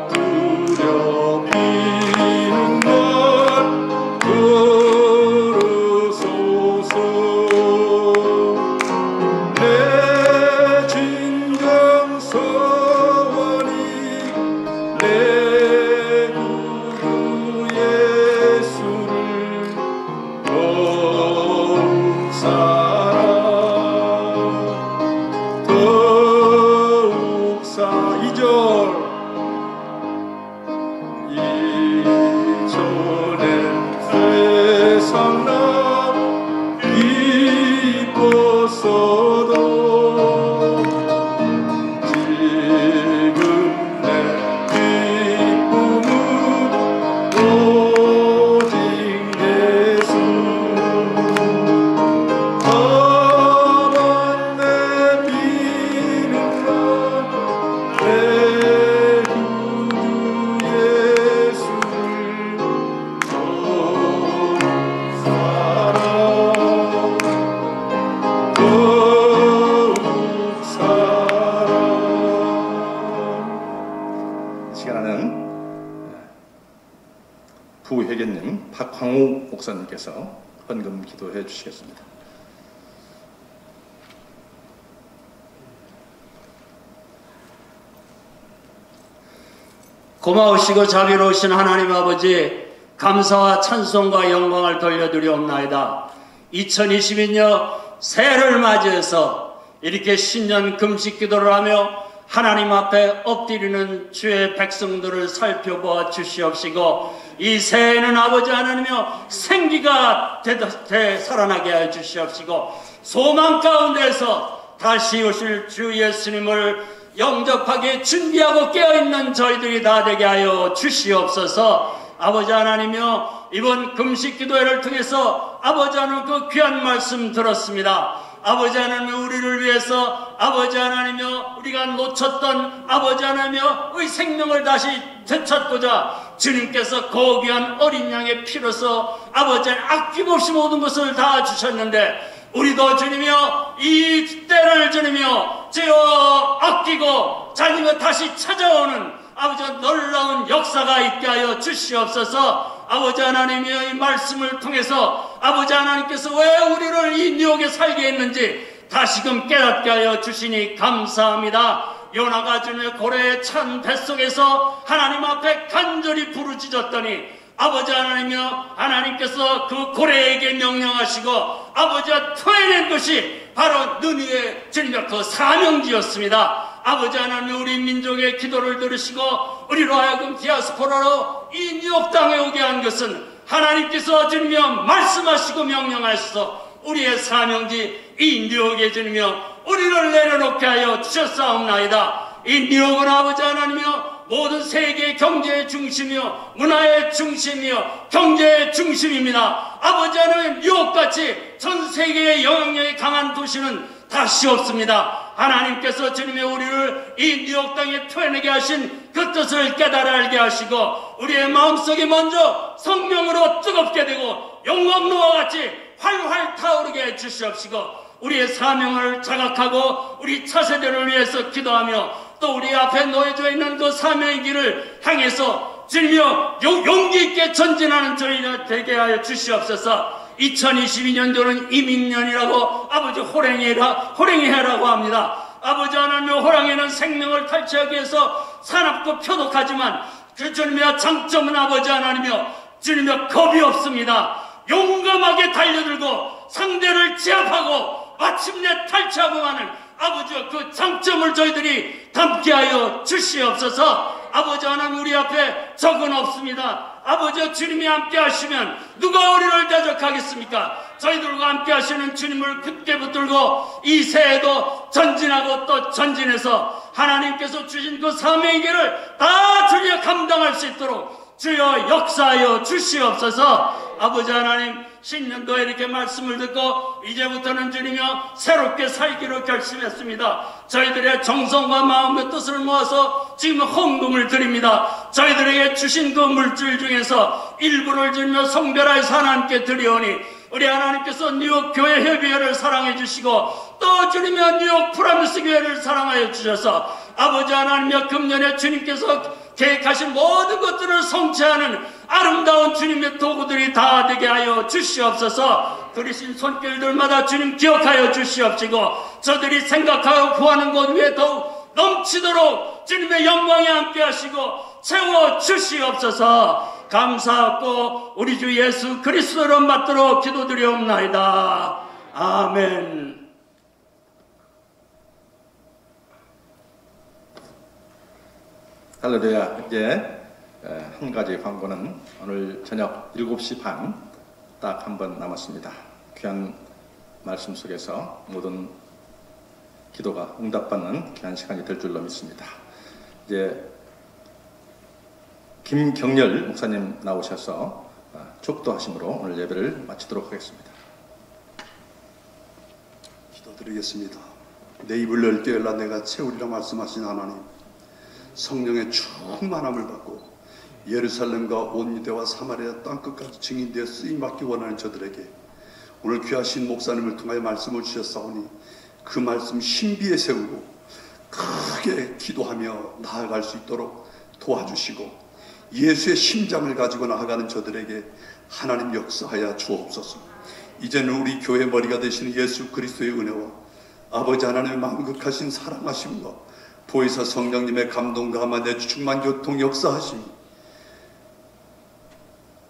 Speaker 1: 엎드려 비는 날 박광우 목사님께서 헌금 기도해 주시겠습니다.
Speaker 5: 고마우시고 자비로우신 하나님 아버지, 감사와 찬송과 영광을 돌려드리옵나이다. 2022년 새해를 맞이해서 이렇게 신년 금식 기도를 하며 하나님 앞에 엎드리는 주의 백성들을 살펴보아 주시옵시고, 이 새해에는 아버지 하나님이여 생기가 되살아나게 하여 주시옵시고, 소망 가운데서 다시 오실 주 예수님을 영접하게 준비하고 깨어있는 저희들이 다 되게 하여 주시옵소서. 아버지 하나님이여, 이번 금식 기도회를 통해서 아버지 하나님 그 귀한 말씀 들었습니다. 아버지 하나님, 우리를 위해서 아버지 하나님이여 우리가 놓쳤던 아버지 하나님이여 우리 생명을 다시 되찾고자 주님께서 고귀한 어린 양의 피로서 아버지 아낌없이 모든 것을 다 주셨는데, 우리도 주님이여 이 때를 주님이여 주여 아끼고 자님이 다시 찾아오는 아버지 놀라운 역사가 있게 하여 주시옵소서. 아버지 하나님이여, 이 말씀을 통해서 아버지 하나님께서 왜 우리를 이 뉴욕에 살게 했는지 다시금 깨닫게 하여 주시니 감사합니다. 요나가 주님의 고래의 찬 뱃속에서 하나님 앞에 간절히 부르짖었더니 아버지 하나님이여, 하나님께서 그 고래에게 명령하시고 아버지가 토해낸 것이 바로 느니의 주님의 그 사명지였습니다. 아버지 하나님, 우리 민족의 기도를 들으시고 우리로 하여금 디아스포라로 이 뉴욕 땅에 오게 한 것은 하나님께서 주님이여 말씀하시고 명령하셔서 우리의 사명지 이 뉴욕에 주님이여 우리를 내려놓게 하여 주셨사옵나이다. 이 뉴욕은 아버지 하나님이여 모든 세계 경제의 중심이요 문화의 중심이요 경제의 중심입니다. 아버지 하나님, 뉴욕같이 전 세계의 영향력이 강한 도시는 다시 없습니다. 하나님께서 주님의 우리를 이 뉴욕 땅에 토해내게 하신 그 뜻을 깨달아 알게 하시고 우리의 마음속에 먼저 성령으로 뜨겁게 되고 영광로와 같이 활활 타오르게 해주시옵시고, 우리의 사명을 자각하고 우리 차세대를 위해서 기도하며 또 우리 앞에 놓여져 있는 그 사명의 길을 향해서 주님이여 용기 있게 전진하는 저희가 되게 하여 주시옵소서. 2022년도는 이민년이라고 아버지 호랭이해라고 합니다. 아버지 하나님, 호랑이는 생명을 탈취하기 위해서 사납고 표독하지만 그 주님의 장점은 아버지 하나님이여 주님의 겁이 없습니다. 용감하게 달려들고 상대를 제압하고 마침내 탈취하고 가는 아버지와 그 장점을 저희들이 담게 하여 주시옵소서. 아버지 하나님, 우리 앞에 적은 없습니다. 아버지 주님이 함께 하시면 누가 우리를 대적하겠습니까? 저희들과 함께 하시는 주님을 굳게 붙들고 이 새해도 전진하고 또 전진해서 하나님께서 주신 그 사명의 길을 다 주여 감당할 수 있도록 주여 역사하여 주시옵소서. 아버지 하나님, 신년도에 이렇게 말씀을 듣고 이제부터는 주님이여 새롭게 살기로 결심했습니다. 저희들의 정성과 마음의 뜻을 모아서 지금 헌금을 드립니다. 저희들에게 주신 그 물질 중에서 일부를 주며 성별하여서 하나님께 드리오니 우리 하나님께서 뉴욕 교회 협의회를 사랑해 주시고 또 주님의 뉴욕 프라미스 교회를 사랑하여 주셔서 아버지 하나님의 금년에 주님께서 계획하신 모든 것들을 성취하는 아름다운 주님의 도구들이 다 되게 하여 주시옵소서. 그리신 손길들마다 주님 기억하여 주시옵시고 저들이 생각하고 구하는 것 위에 더욱 넘치도록 주님의 영광에 함께 하시고 채워 주시옵소서. 감사하고 우리 주 예수 그리스도로 받들어 기도드리옵나이다. 아멘.
Speaker 1: 할렐루야. 이제 한 가지 광고는 오늘 저녁 7시 반 딱 한 번 남았습니다. 귀한 말씀 속에서 모든 기도가 응답받는 귀한 시간이 될 줄로 믿습니다. 이제 김경렬 목사님 나오셔서 축도하심으로 오늘 예배를 마치도록 하겠습니다.
Speaker 6: 기도드리겠습니다. 내 입을 넓게 열라 내가 채우리라 말씀하신 하나님, 성령의 충만함을 받고 예루살렘과 온 유대와 사마리아 땅끝까지 증인되어 쓰임받기 원하는 저들에게 오늘 귀하신 목사님을 통하여 말씀을 주셨사오니 그 말씀 신비에 세우고 크게 기도하며 나아갈 수 있도록 도와주시고 예수의 심장을 가지고 나아가는 저들에게 하나님 역사하여 주옵소서. 이제는 우리 교회 머리가 되시는 예수 그리스도의 은혜와 아버지 하나님의 만극하신 사랑하심과 보혜사 성령님의 감동 감화내 충만 교통 역사하심이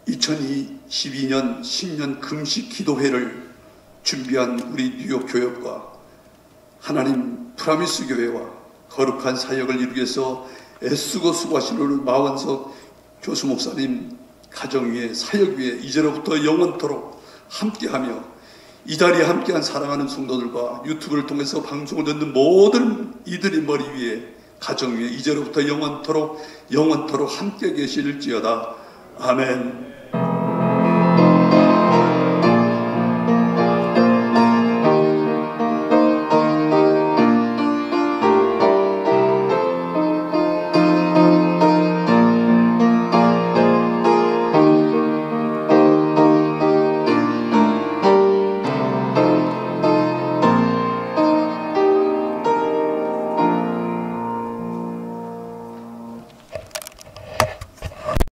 Speaker 6: 2022년 신년 금식 기도회를 준비한 우리 뉴욕 교역과 하나님 프라미스 교회와 거룩한 사역을 이루기 위해서 애쓰고 수고하시는 우리 마원석 교수 목사님 가정 위에 사역 위에 이제로부터 영원토록 함께하며 이 자리에 함께한 사랑하는 성도들과 유튜브를 통해서 방송을 듣는 모든 이들의 머리 위에 가정 위에 이제로부터 영원토록 함께 계실지어다. 아멘.